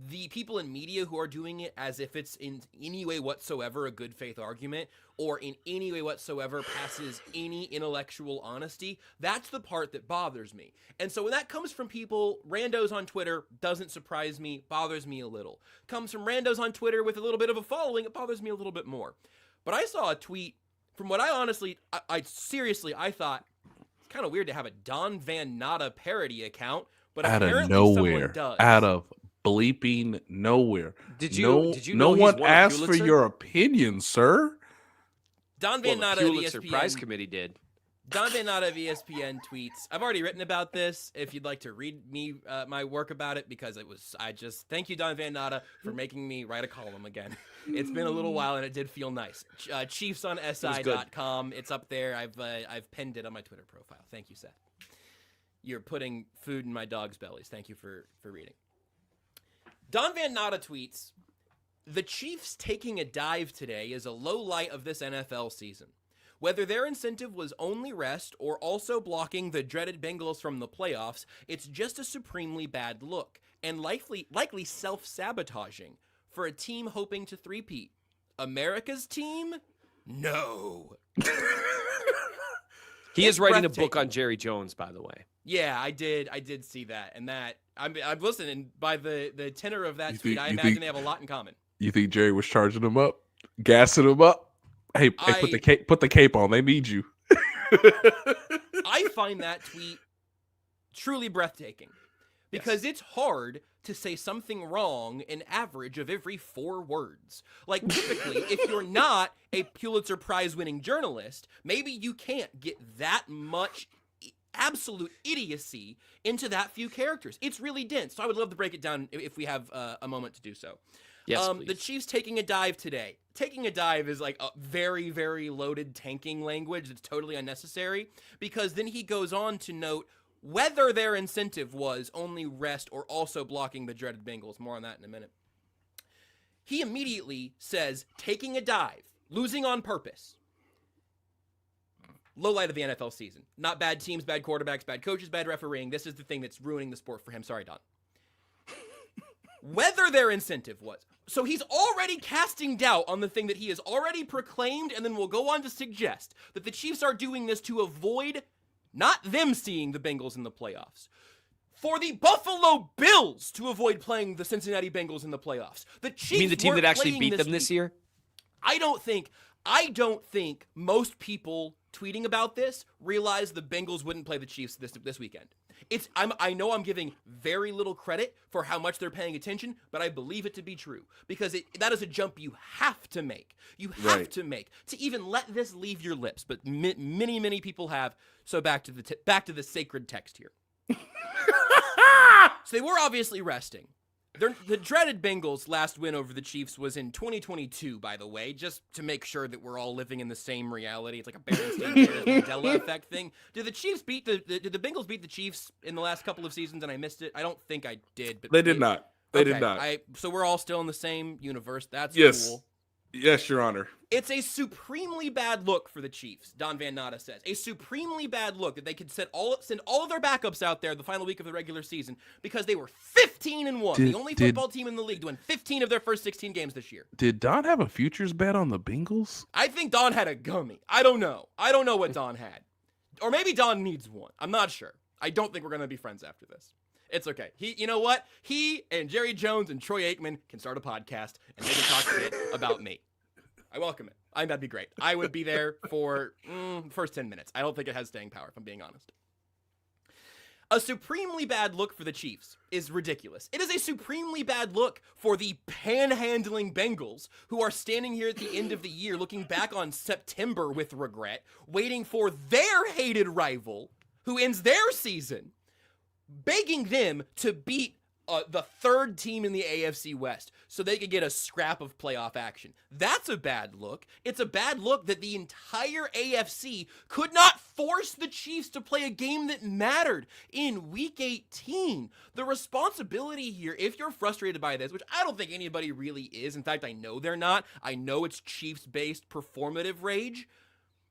the people in media who are doing it as if it's in any way whatsoever a good faith argument or in any way whatsoever passes any intellectual honesty, that's the part that bothers me. And so when that comes from people, randos on Twitter, doesn't surprise me, bothers me a little. Comes from randos on Twitter with a little bit of a following, it bothers me a little bit more. But I saw a tweet from what I honestly, I seriously, I thought, it's kind of weird to have a Don Van Natta parody account, but Out of apparently nowhere, someone does. out of bleeping nowhere. Did you No know he's one won a asked for Pulitzer? your opinion, sir. Don Well, Van the Natta of Pulitzer ESPN. Prize Committee did. Don Van Natta of ESPN tweets, I've already written about this if you'd like to read me my work about it, because thank you, Don Van Natta, for making me write a column again. It's been a little while and it did feel nice. ChiefsOnSI.com, it's up there. I've pinned it on my Twitter profile. Thank you, Seth. You're putting food in my dog's bellies. Thank you for reading. Don Van Natta tweets, the Chiefs taking a dive today is a low light of this NFL season. Whether their incentive was only rest or also blocking the dreaded Bengals from the playoffs, it's just a supremely bad look and likely self-sabotaging for a team hoping to three-peat. America's team? No. He It's is writing a book breathtaking. on Jerry Jones, by the way. Yeah, I did see that, and that I'm listening by the tenor of that You tweet. think- I you imagine think- they have a lot in common. You think Jerry was charging him up, gassing him up? Hey, put the cape on. They need you. I find that tweet truly breathtaking because it's hard to say something wrong an average of every 4 words. Like, typically, if you're not a Pulitzer Prize winning journalist, maybe you can't get that much absolute idiocy into that few characters. It's really dense. So I would love to break it down if we have a moment to do so. Yes, The please. Chiefs taking a dive today. Taking a dive is like a very, very loaded tanking language that's totally unnecessary, because then he goes on to note whether their incentive was only rest or also blocking the dreaded Bengals. More on that in a minute. He immediately says, taking a dive, losing on purpose. Low light of the NFL season. Not bad teams, bad quarterbacks, bad coaches, bad refereeing. This is the thing that's ruining the sport for him. Sorry, Don. Whether their incentive was. So he's already casting doubt on the thing that he has already proclaimed, and then will go on to suggest that the Chiefs are doing this to avoid not them seeing the Bengals in the playoffs. For the Buffalo Bills to avoid playing the Cincinnati Bengals in the playoffs. The Chiefs You mean the team weren't that actually playing beat them this week. year? I don't think most people tweeting about this realize the Bengals wouldn't play the Chiefs this weekend. I know I'm giving very little credit for how much they're paying attention, but I believe it to be true, because that is a jump you have to make. You have Right. to make to even let this leave your lips. But many people have. So back to the sacred text here. So they were obviously resting. The dreaded Bengals' last win over the Chiefs was in 2022, by the way, just to make sure that we're all living in the same reality. It's like a Berenstain Mandela effect thing. Did the Bengals beat the Chiefs in the last couple of seasons and I missed it? I don't think I did. But They did not. They did not. So we're all still in the same universe. That's Yes. cool. Yes, Your Honor. It's a supremely bad look for the Chiefs, Don Van Natta says. A supremely bad look that they could send all of their backups out there the final week of the regular season, because they were 15-1, the only football team in the league to win 15 of their first 16 games this year. Did Don have a futures bet on the Bengals? I think Don had a gummy. I don't know. I don't know what Don had. Or maybe Don needs one. I'm not sure. I don't think we're going to be friends after this. It's okay. You know what? He and Jerry Jones and Troy Aikman can start a podcast and they can talk shit about me. I welcome it. That'd be great. I would be there for the first 10 minutes. I don't think it has staying power, if I'm being honest. A supremely bad look for the Chiefs is ridiculous. It is a supremely bad look for the panhandling Bengals, who are standing here at the end of the year looking back on September with regret, waiting for their hated rival, who ends their season, begging them to beat the third team in the AFC West so they could get a scrap of playoff action. That's a bad look. It's a bad look that the entire AFC could not force the Chiefs to play a game that mattered in Week 18. The responsibility here, if you're frustrated by this, which I don't think anybody really is, in fact, I know they're not. I know it's Chiefs-based performative rage.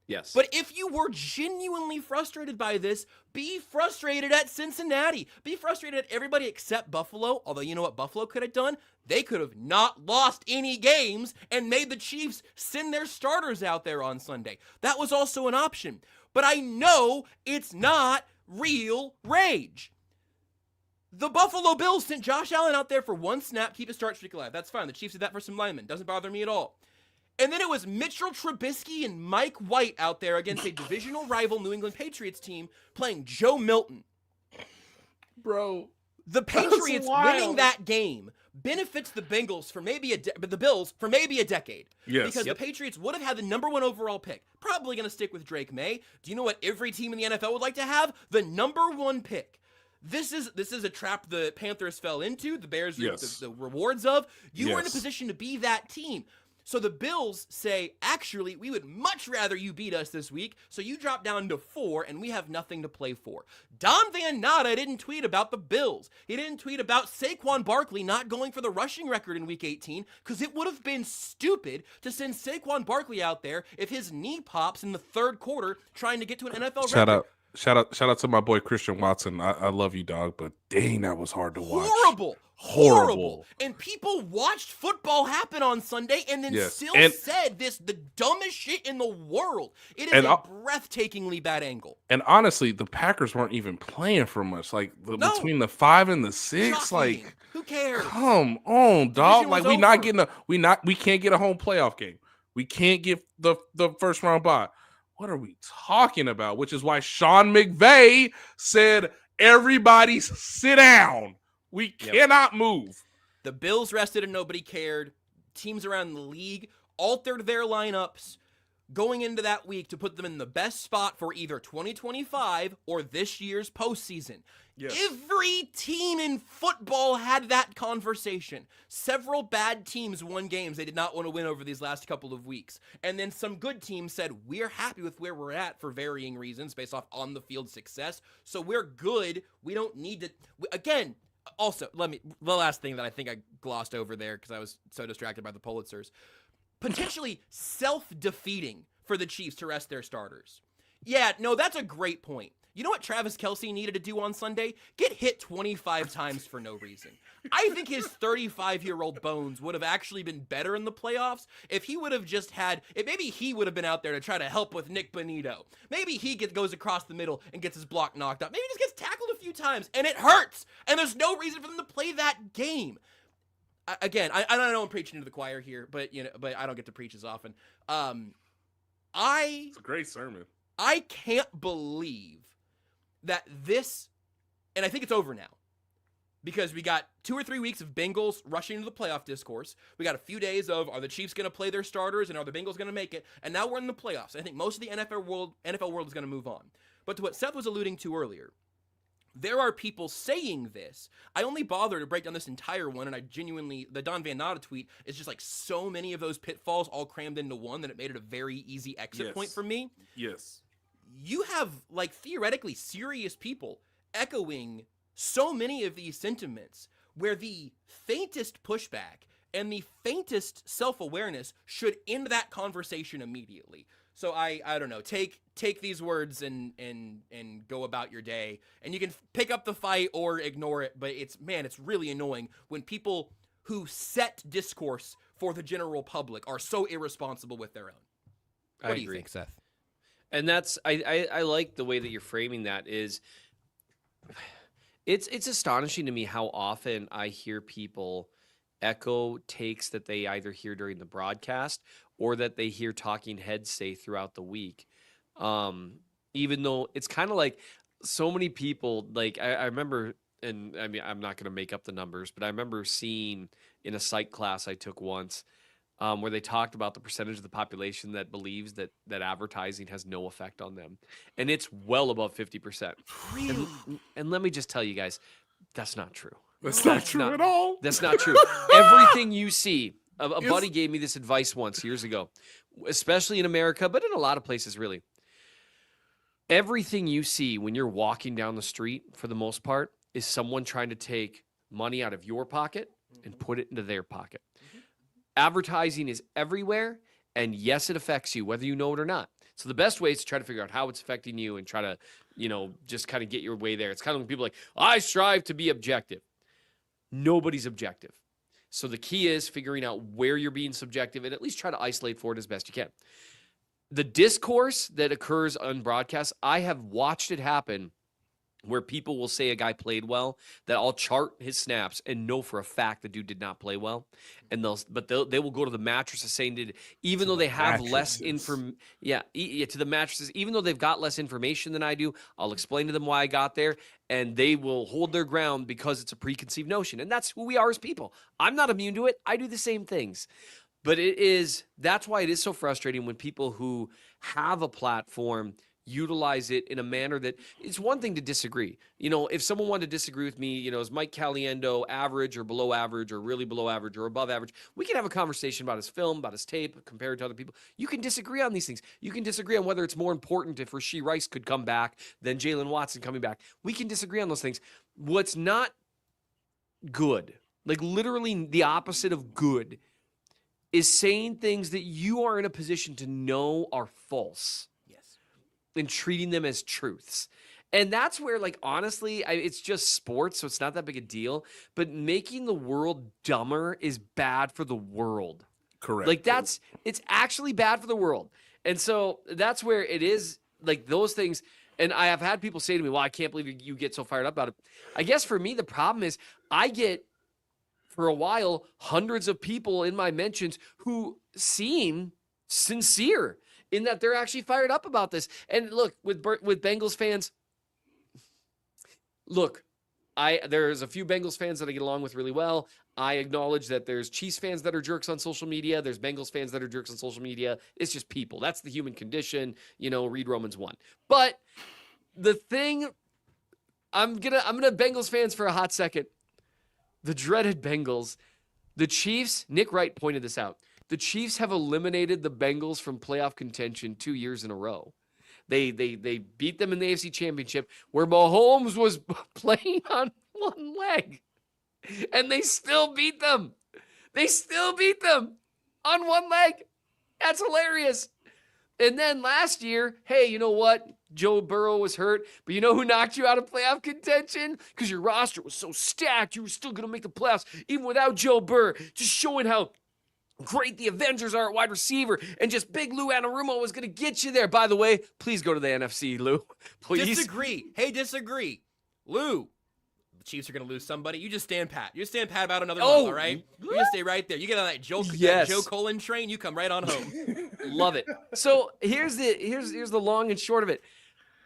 Yes. But if you were genuinely frustrated by this, be frustrated at Cincinnati. Be frustrated at everybody except Buffalo. Although, you know what Buffalo could have done? They could have not lost any games and made the Chiefs send their starters out there on Sunday. That was also an option. But I know it's not real rage. The Buffalo Bills sent Josh Allen out there for one snap, keep his start streak alive. That's fine. The Chiefs did that for some linemen. Doesn't bother me at all. And then it was Mitchell Trubisky and Mike White out there against a divisional rival New England Patriots team playing Joe Milton. Bro, the Patriots winning that game benefits the Bengals for maybe the Bills for maybe a decade. Yes. Because the Patriots would have had the #1 overall pick. Probably going to stick with Drake May. Do you know what every team in the NFL would like to have? The #1 pick. This is a trap the Panthers fell into. The Bears reaped the rewards of. You were in a position to be that team. So the Bills say, actually, we would much rather you beat us this week, so you drop down to 4, and we have nothing to play for. Don Van Natta didn't tweet about the Bills. He didn't tweet about Saquon Barkley not going for the rushing record in Week 18, because it would have been stupid to send Saquon Barkley out there if his knee pops in the third quarter trying to get to an NFL record. Shout out to my boy Christian Watson. I love you, dog, but dang, that was hard to watch. Horrible. And people watched football happen on Sunday and then said the dumbest shit in the world. It is a breathtakingly bad angle. And honestly, the Packers weren't even playing for much. Like between the 5 and the 6, shocking. like who cares? Come on, dog. Like we can't get a home playoff game. We can't get the first round bye. What are we talking about? Which is why Sean McVay said, everybody sit down. We cannot move. The Bills rested and nobody cared. Teams around the league altered their lineups going into that week to put them in the best spot for either 2025 or this year's postseason. Yes. Every team in football had that conversation. Several bad teams won games they did not want to win over these last couple of weeks. And then some good teams said, we're happy with where we're at for varying reasons based off on-the-field success. So we're good. We don't need to... Again, also, the last thing that I think I glossed over there because I was so distracted by the Pulitzers. Potentially self-defeating for the Chiefs to rest their starters. Yeah, no, that's a great point. You know what Travis Kelce needed to do on Sunday? Get hit 25 times for no reason. I think his 35-year-old bones would have actually been better in the playoffs if he would have just had, maybe he would have been out there to try to help with Nick Bonito. Maybe he goes across the middle and gets his block knocked out. Maybe he just gets tackled a few times and it hurts. And there's no reason for them to play that game. Again, I don't know I'm preaching to the choir here, but I don't get to preach as often. It's a great sermon. I can't believe that this, and I think it's over now, because we got 2 or 3 weeks of Bengals rushing into the playoff discourse. We got a few days of, are the Chiefs going to play their starters, and are the Bengals going to make it? And now we're in the playoffs. I think most of the NFL world is going to move on. But to what Seth was alluding to earlier, there are people saying this. I only bother to break down this entire one, and the Don Van Natta tweet is just like so many of those pitfalls all crammed into one that it made it a very easy exit point for me. Yes. You have, theoretically serious people echoing so many of these sentiments where the faintest pushback and the faintest self-awareness should end that conversation immediately. So I don't know, take these words and go about your day, and you can pick up the fight or ignore it, but it's really annoying when people who set discourse for the general public are so irresponsible with their own. What do you think, Seth? And that's I like the way that you're framing that. Is it's astonishing to me how often I hear people echo takes that they either hear during the broadcast or that they hear talking heads say throughout the week. Even though it's kind of like so many people, I remember, and I mean, I'm not going to make up the numbers, but I remember seeing in a psych class I took once, where they talked about the percentage of the population that believes that advertising has no effect on them. And it's well above 50%. Really? And let me just tell you guys, that's not true. That's not true at all. That's not true. Everything you see, a buddy gave me this advice once years ago, especially in America, but in a lot of places really. Everything you see when you're walking down the street, for the most part, is someone trying to take money out of your pocket and put it into their pocket. Advertising is everywhere, and yes, it affects you, whether you know it or not. So the best way is to try to figure out how it's affecting you and try to, just kind of get your way there. It's kind of when people are like, I strive to be objective. Nobody's objective. So the key is figuring out where you're being subjective and at least try to isolate for it as best you can. The discourse that occurs on broadcast, I have watched it happen where people will say a guy played well, that I'll chart his snaps and know for a fact the dude did not play well. And they will go to the mattresses saying, even though they have less information, to the mattresses, even though they've got less information than I do, I'll explain to them why I got there, and they will hold their ground because it's a preconceived notion. And that's who we are as people. I'm not immune to it. I do the same things. But that's why it is so frustrating when people who have a platform utilize it in a manner that it's one thing to disagree. If someone wanted to disagree with me, is Mike Caliendo average or below average or really below average or above average? We can have a conversation about his film, about his tape compared to other people. You can disagree on these things. You can disagree on whether it's more important if Rashee Rice could come back than Jaylen Watson coming back. We can disagree on those things. What's not good, like literally the opposite of good, is saying things that you are in a position to know are false. Yes. And treating them as truths. And that's where, honestly, it's just sports, so it's not that big a deal. But making the world dumber is bad for the world. Correct. It's actually bad for the world. And so that's where it is, those things. And I have had people say to me, well, I can't believe you get so fired up about it. I guess for me, the problem is I get, for a while, hundreds of people in my mentions who seem sincere in that they're actually fired up about this. And look, with Bengals fans, there's a few Bengals fans that I get along with really well. I acknowledge that there's Chiefs fans that are jerks on social media. There's Bengals fans that are jerks on social media. It's just people. That's the human condition. Read Romans 1. But the thing, I'm gonna Bengals fans for a hot second. The dreaded Bengals. The Chiefs, Nick Wright pointed this out. The Chiefs have eliminated the Bengals from playoff contention 2 years in a row. They beat them in the AFC Championship where Mahomes was playing on one leg. And they still beat them. They still beat them on one leg. That's hilarious. And then last year, hey, you know what? Joe Burrow was hurt, but you know who knocked you out of playoff contention? Because your roster was so stacked, you were still going to make the playoffs even without Joe Burrow. Just showing how great the Avengers are at wide receiver, and just big Lou Anarumo was going to get you there. By the way, please go to the NFC, Lou. Please. Disagree. Hey, disagree. Lou, the Chiefs are going to lose somebody. You just stand pat. You just stand pat about another month, all right? You just stay right there. You get on that Joe Colin train, you come right on home. Love it. So here's the long and short of it.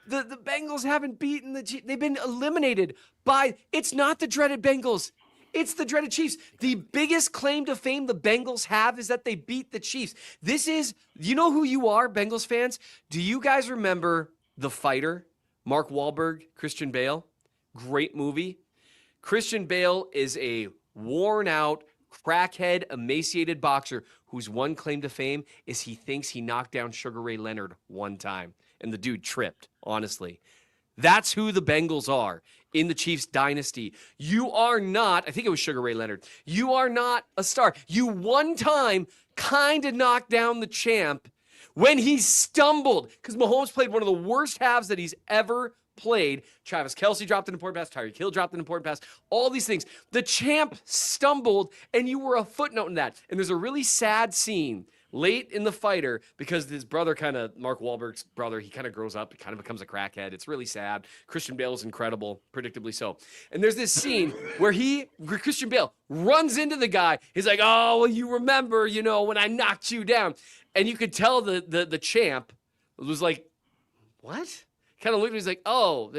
The Bengals haven't beaten the Chiefs. They've been eliminated by, it's not the dreaded Bengals. It's the dreaded Chiefs. The biggest claim to fame the Bengals have is that they beat the Chiefs. You know who you are, Bengals fans? Do you guys remember The Fighter? Mark Wahlberg, Christian Bale? Great movie. Christian Bale is a worn-out, crackhead, emaciated boxer whose one claim to fame is he thinks he knocked down Sugar Ray Leonard one time. And the dude tripped, honestly. That's who the Bengals are in the Chiefs dynasty. You are not, I think it was Sugar Ray Leonard, you are not a star. You one time kind of knocked down the champ when he stumbled, because Mahomes played one of the worst halves that he's ever played. Travis Kelce dropped an important pass. Tyreek Hill dropped an important pass. All these things. The champ stumbled, and you were a footnote in that. And there's a really sad scene late in The Fighter because his brother Mark Wahlberg's brother, he kind of grows up. He kind of becomes a crackhead. It's really sad. Christian Bale is incredible, predictably so. And there's this scene where Christian Bale runs into the guy. He's like, oh, well, you remember, when I knocked you down. And you could tell the champ was like, what? Kind of looked at me, he's like, oh,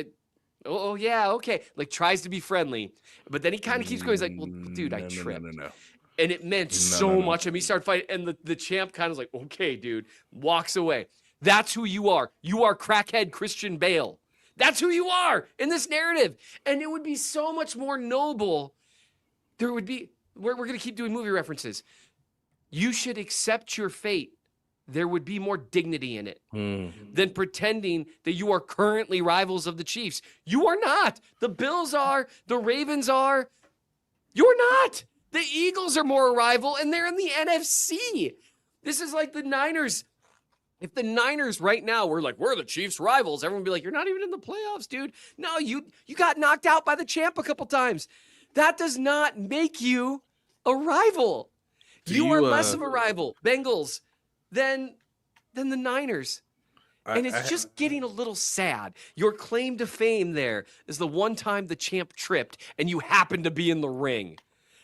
yeah, okay. Tries to be friendly. But then he kind of keeps going. He's like, well, dude, I tripped. No. And it meant so much. And he started fighting. And the champ kind of was like, okay, dude, walks away. That's who you are. You are crackhead Christian Bale. That's who you are in this narrative. And it would be so much more noble. We're going to keep doing movie references. You should accept your fate. There would be more dignity in it than pretending that you are currently rivals of the Chiefs. You are not. The Bills are. The Ravens are. You're not. The Eagles are more a rival, and they're in the NFC. This is like the Niners If the Niners right now were like, we're the Chiefs' rivals, everyone would be like, you're not even in the playoffs, dude. No, you got knocked out by the champ a couple times. That does not make you a rival. You are less of a rival, Bengals, than the Niners. And it's just getting a little sad. Your claim to fame there is the one time the champ tripped and you happened to be in the ring.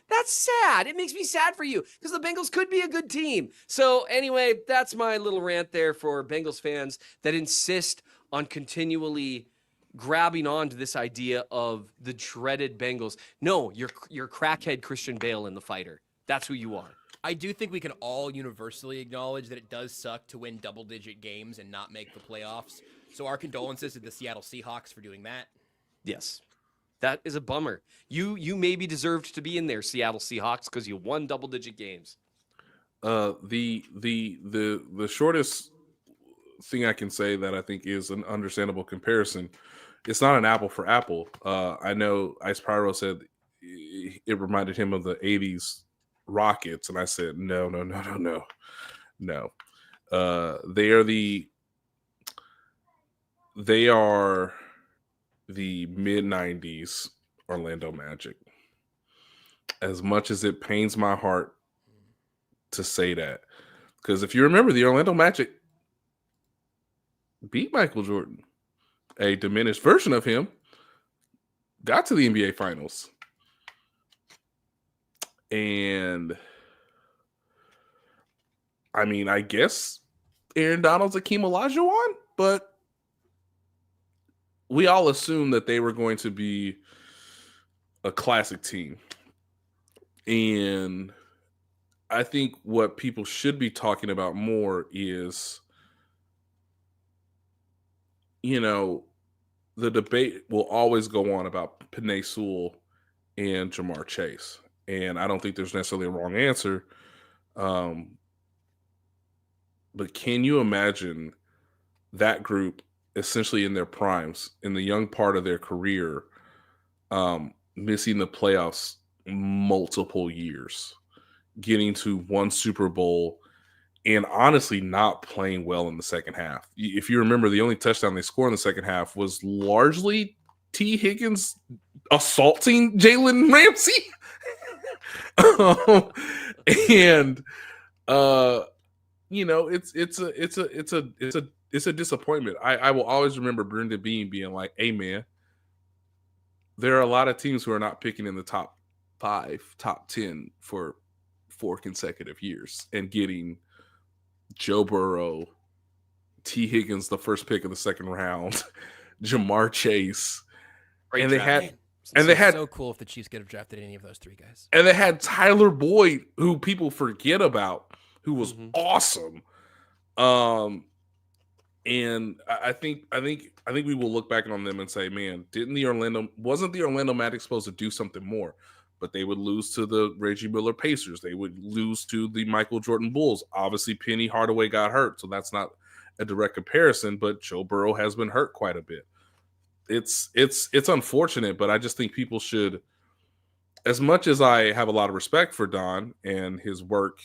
That's sad. It makes me sad for you because the Bengals could be a good team. So anyway, that's my little rant there for Bengals fans that insist on continually grabbing on to this idea of the dreaded Bengals. No, you're crackhead Christian Bale in The Fighter. That's who you are. I do think we can all universally acknowledge that it does suck to win double-digit games and not make the playoffs. So our condolences to the Seattle Seahawks for doing that. Yes. That is a bummer. You maybe deserved to be in there, Seattle Seahawks, because you won double-digit games. The shortest thing I can say that I think is an understandable comparison. It's not an apple for apple. I know Ice Pyro said it reminded him of the '80s Rockets, and I said no. They are the mid-'90s Orlando Magic. As much as it pains my heart to say that, because if you remember, the Orlando Magic beat Michael Jordan. A diminished version of him got to the NBA Finals. And I mean, I guess Aaron Donald's Akeem Olajuwon, but we all assumed that they were going to be a classic team. And I think what people should be talking about more is, the debate will always go on about Penei Sewell and Jamar Chase. And I don't think there's necessarily a wrong answer. But can you imagine that group essentially in their primes, in the young part of their career, missing the playoffs multiple years, getting to one Super Bowl, and honestly not playing well in the second half? If you remember, the only touchdown they scored in the second half was largely T. Higgins assaulting Jalen Ramsey. It's a disappointment. I will always remember Brendan Bean being like, "Hey man, there are a lot of teams who are not picking in the top 5, top 10 for 4 consecutive years, and getting Joe Burrow, T. Higgins, the first pick of the second round, Jamar Chase, Great and draft. they had so cool if the Chiefs could have drafted any of those 3 guys. And they had Tyler Boyd, who people forget about, who was awesome. And I think we will look back on them and say, man, wasn't the Orlando Magic supposed to do something more? But they would lose to the Reggie Miller Pacers. They would lose to the Michael Jordan Bulls. Obviously, Penny Hardaway got hurt, so that's not a direct comparison, but Joe Burrow has been hurt quite a bit. It's unfortunate, but I just think people should, as much as I have a lot of respect for Don and his work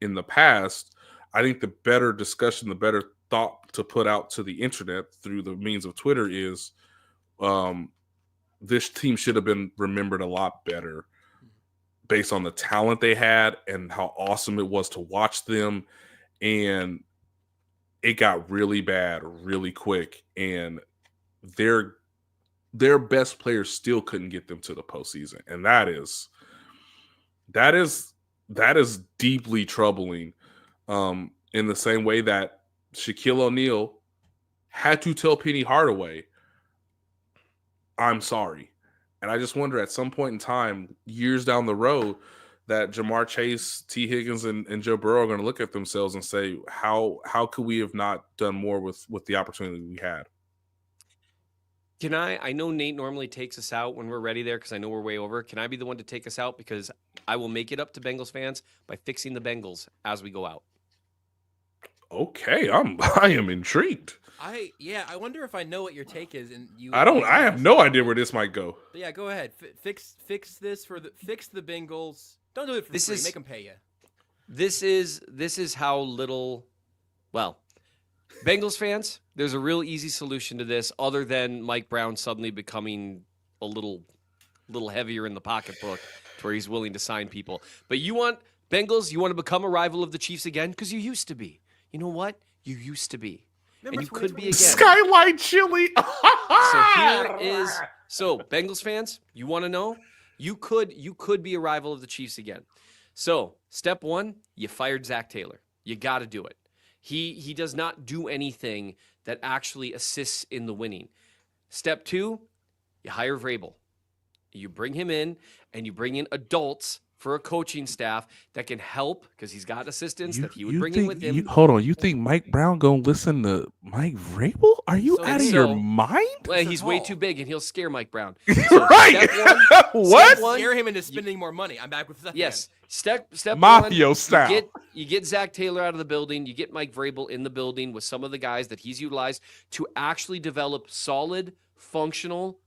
in the past, I think the better discussion, the better thought to put out to the internet through the means of Twitter is, this team should have been remembered a lot better based on the talent they had and how awesome it was to watch them. And it got really bad really quick, and their best players still couldn't get them to the postseason. And that is deeply troubling, in the same way that Shaquille O'Neal had to tell Penny Hardaway, "I'm sorry." And I just wonder, at some point in time, years down the road, that Jamar Chase, T. Higgins, and Joe Burrow are going to look at themselves and say, how could we have not done more with the opportunity we had? Can I know Nate normally takes us out when we're ready there because I know we're way over. Can I be the one to take us out? Because I will make it up to Bengals fans by fixing the Bengals as we go out. Okay, I am intrigued. I wonder if I know what your take is, and you. I have no idea where this might go. But yeah, go ahead. Fix the Bengals. Don't do it for free. Make them pay you. This is how little. Well, Bengals fans, there's a real easy solution to this other than Mike Brown suddenly becoming a little heavier in the pocketbook to where he's willing to sign people. But you want Bengals, you want to become a rival of the Chiefs again? Because you used to be. You know what? You used to be. Remember And you could be again. Skyline chili. So Bengals fans, you want to know? You could be a rival of the Chiefs again. So step one, you fired Zach Taylor. You got to do it. He does not do anything that actually assists in the winning. Step two, you hire Vrabel. You bring him in, and you bring in adults for a coaching staff that can help because he's got assistants that he would bring in with him. Hold on, you think Mike Brown gonna listen to Mike Vrabel? Are you out of your mind? Well, he's way too big, and he'll scare Mike Brown. So right? What? Scare him into spending more money. I'm back with that. Yes. Step Mafia one, style. You get Zach Taylor out of the building. You get Mike Vrabel in the building with some of the guys that he's utilized to actually develop solid, functional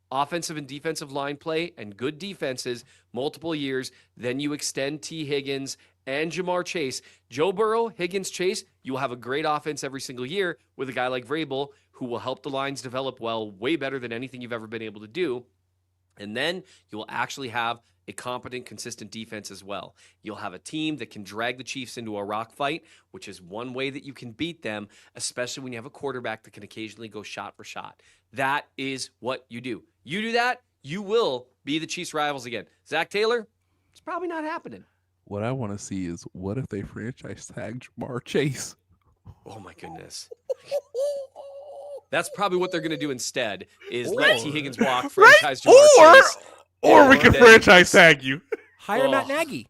offensive and defensive line play and good defenses multiple years. Then you extend T. Higgins and Jamar Chase. Joe Burrow, Higgins, Chase, you will have a great offense every single year with a guy like Vrabel who will help the lines develop well, way better than anything you've ever been able to do. And then you will actually have a competent, consistent defense as well. You'll have a team that can drag the Chiefs into a rock fight, which is one way that you can beat them, especially when you have a quarterback that can occasionally go shot for shot. That is what you do. You do that, you will be the Chiefs' rivals again. Zach Taylor, it's probably not happening. What I want to see is what if they franchise tag Jamar Chase? Oh, my goodness. That's probably what they're going to do instead is let T. Higgins walk, franchise Jamar Chase. Or we can franchise tag you. Hire Matt Nagy.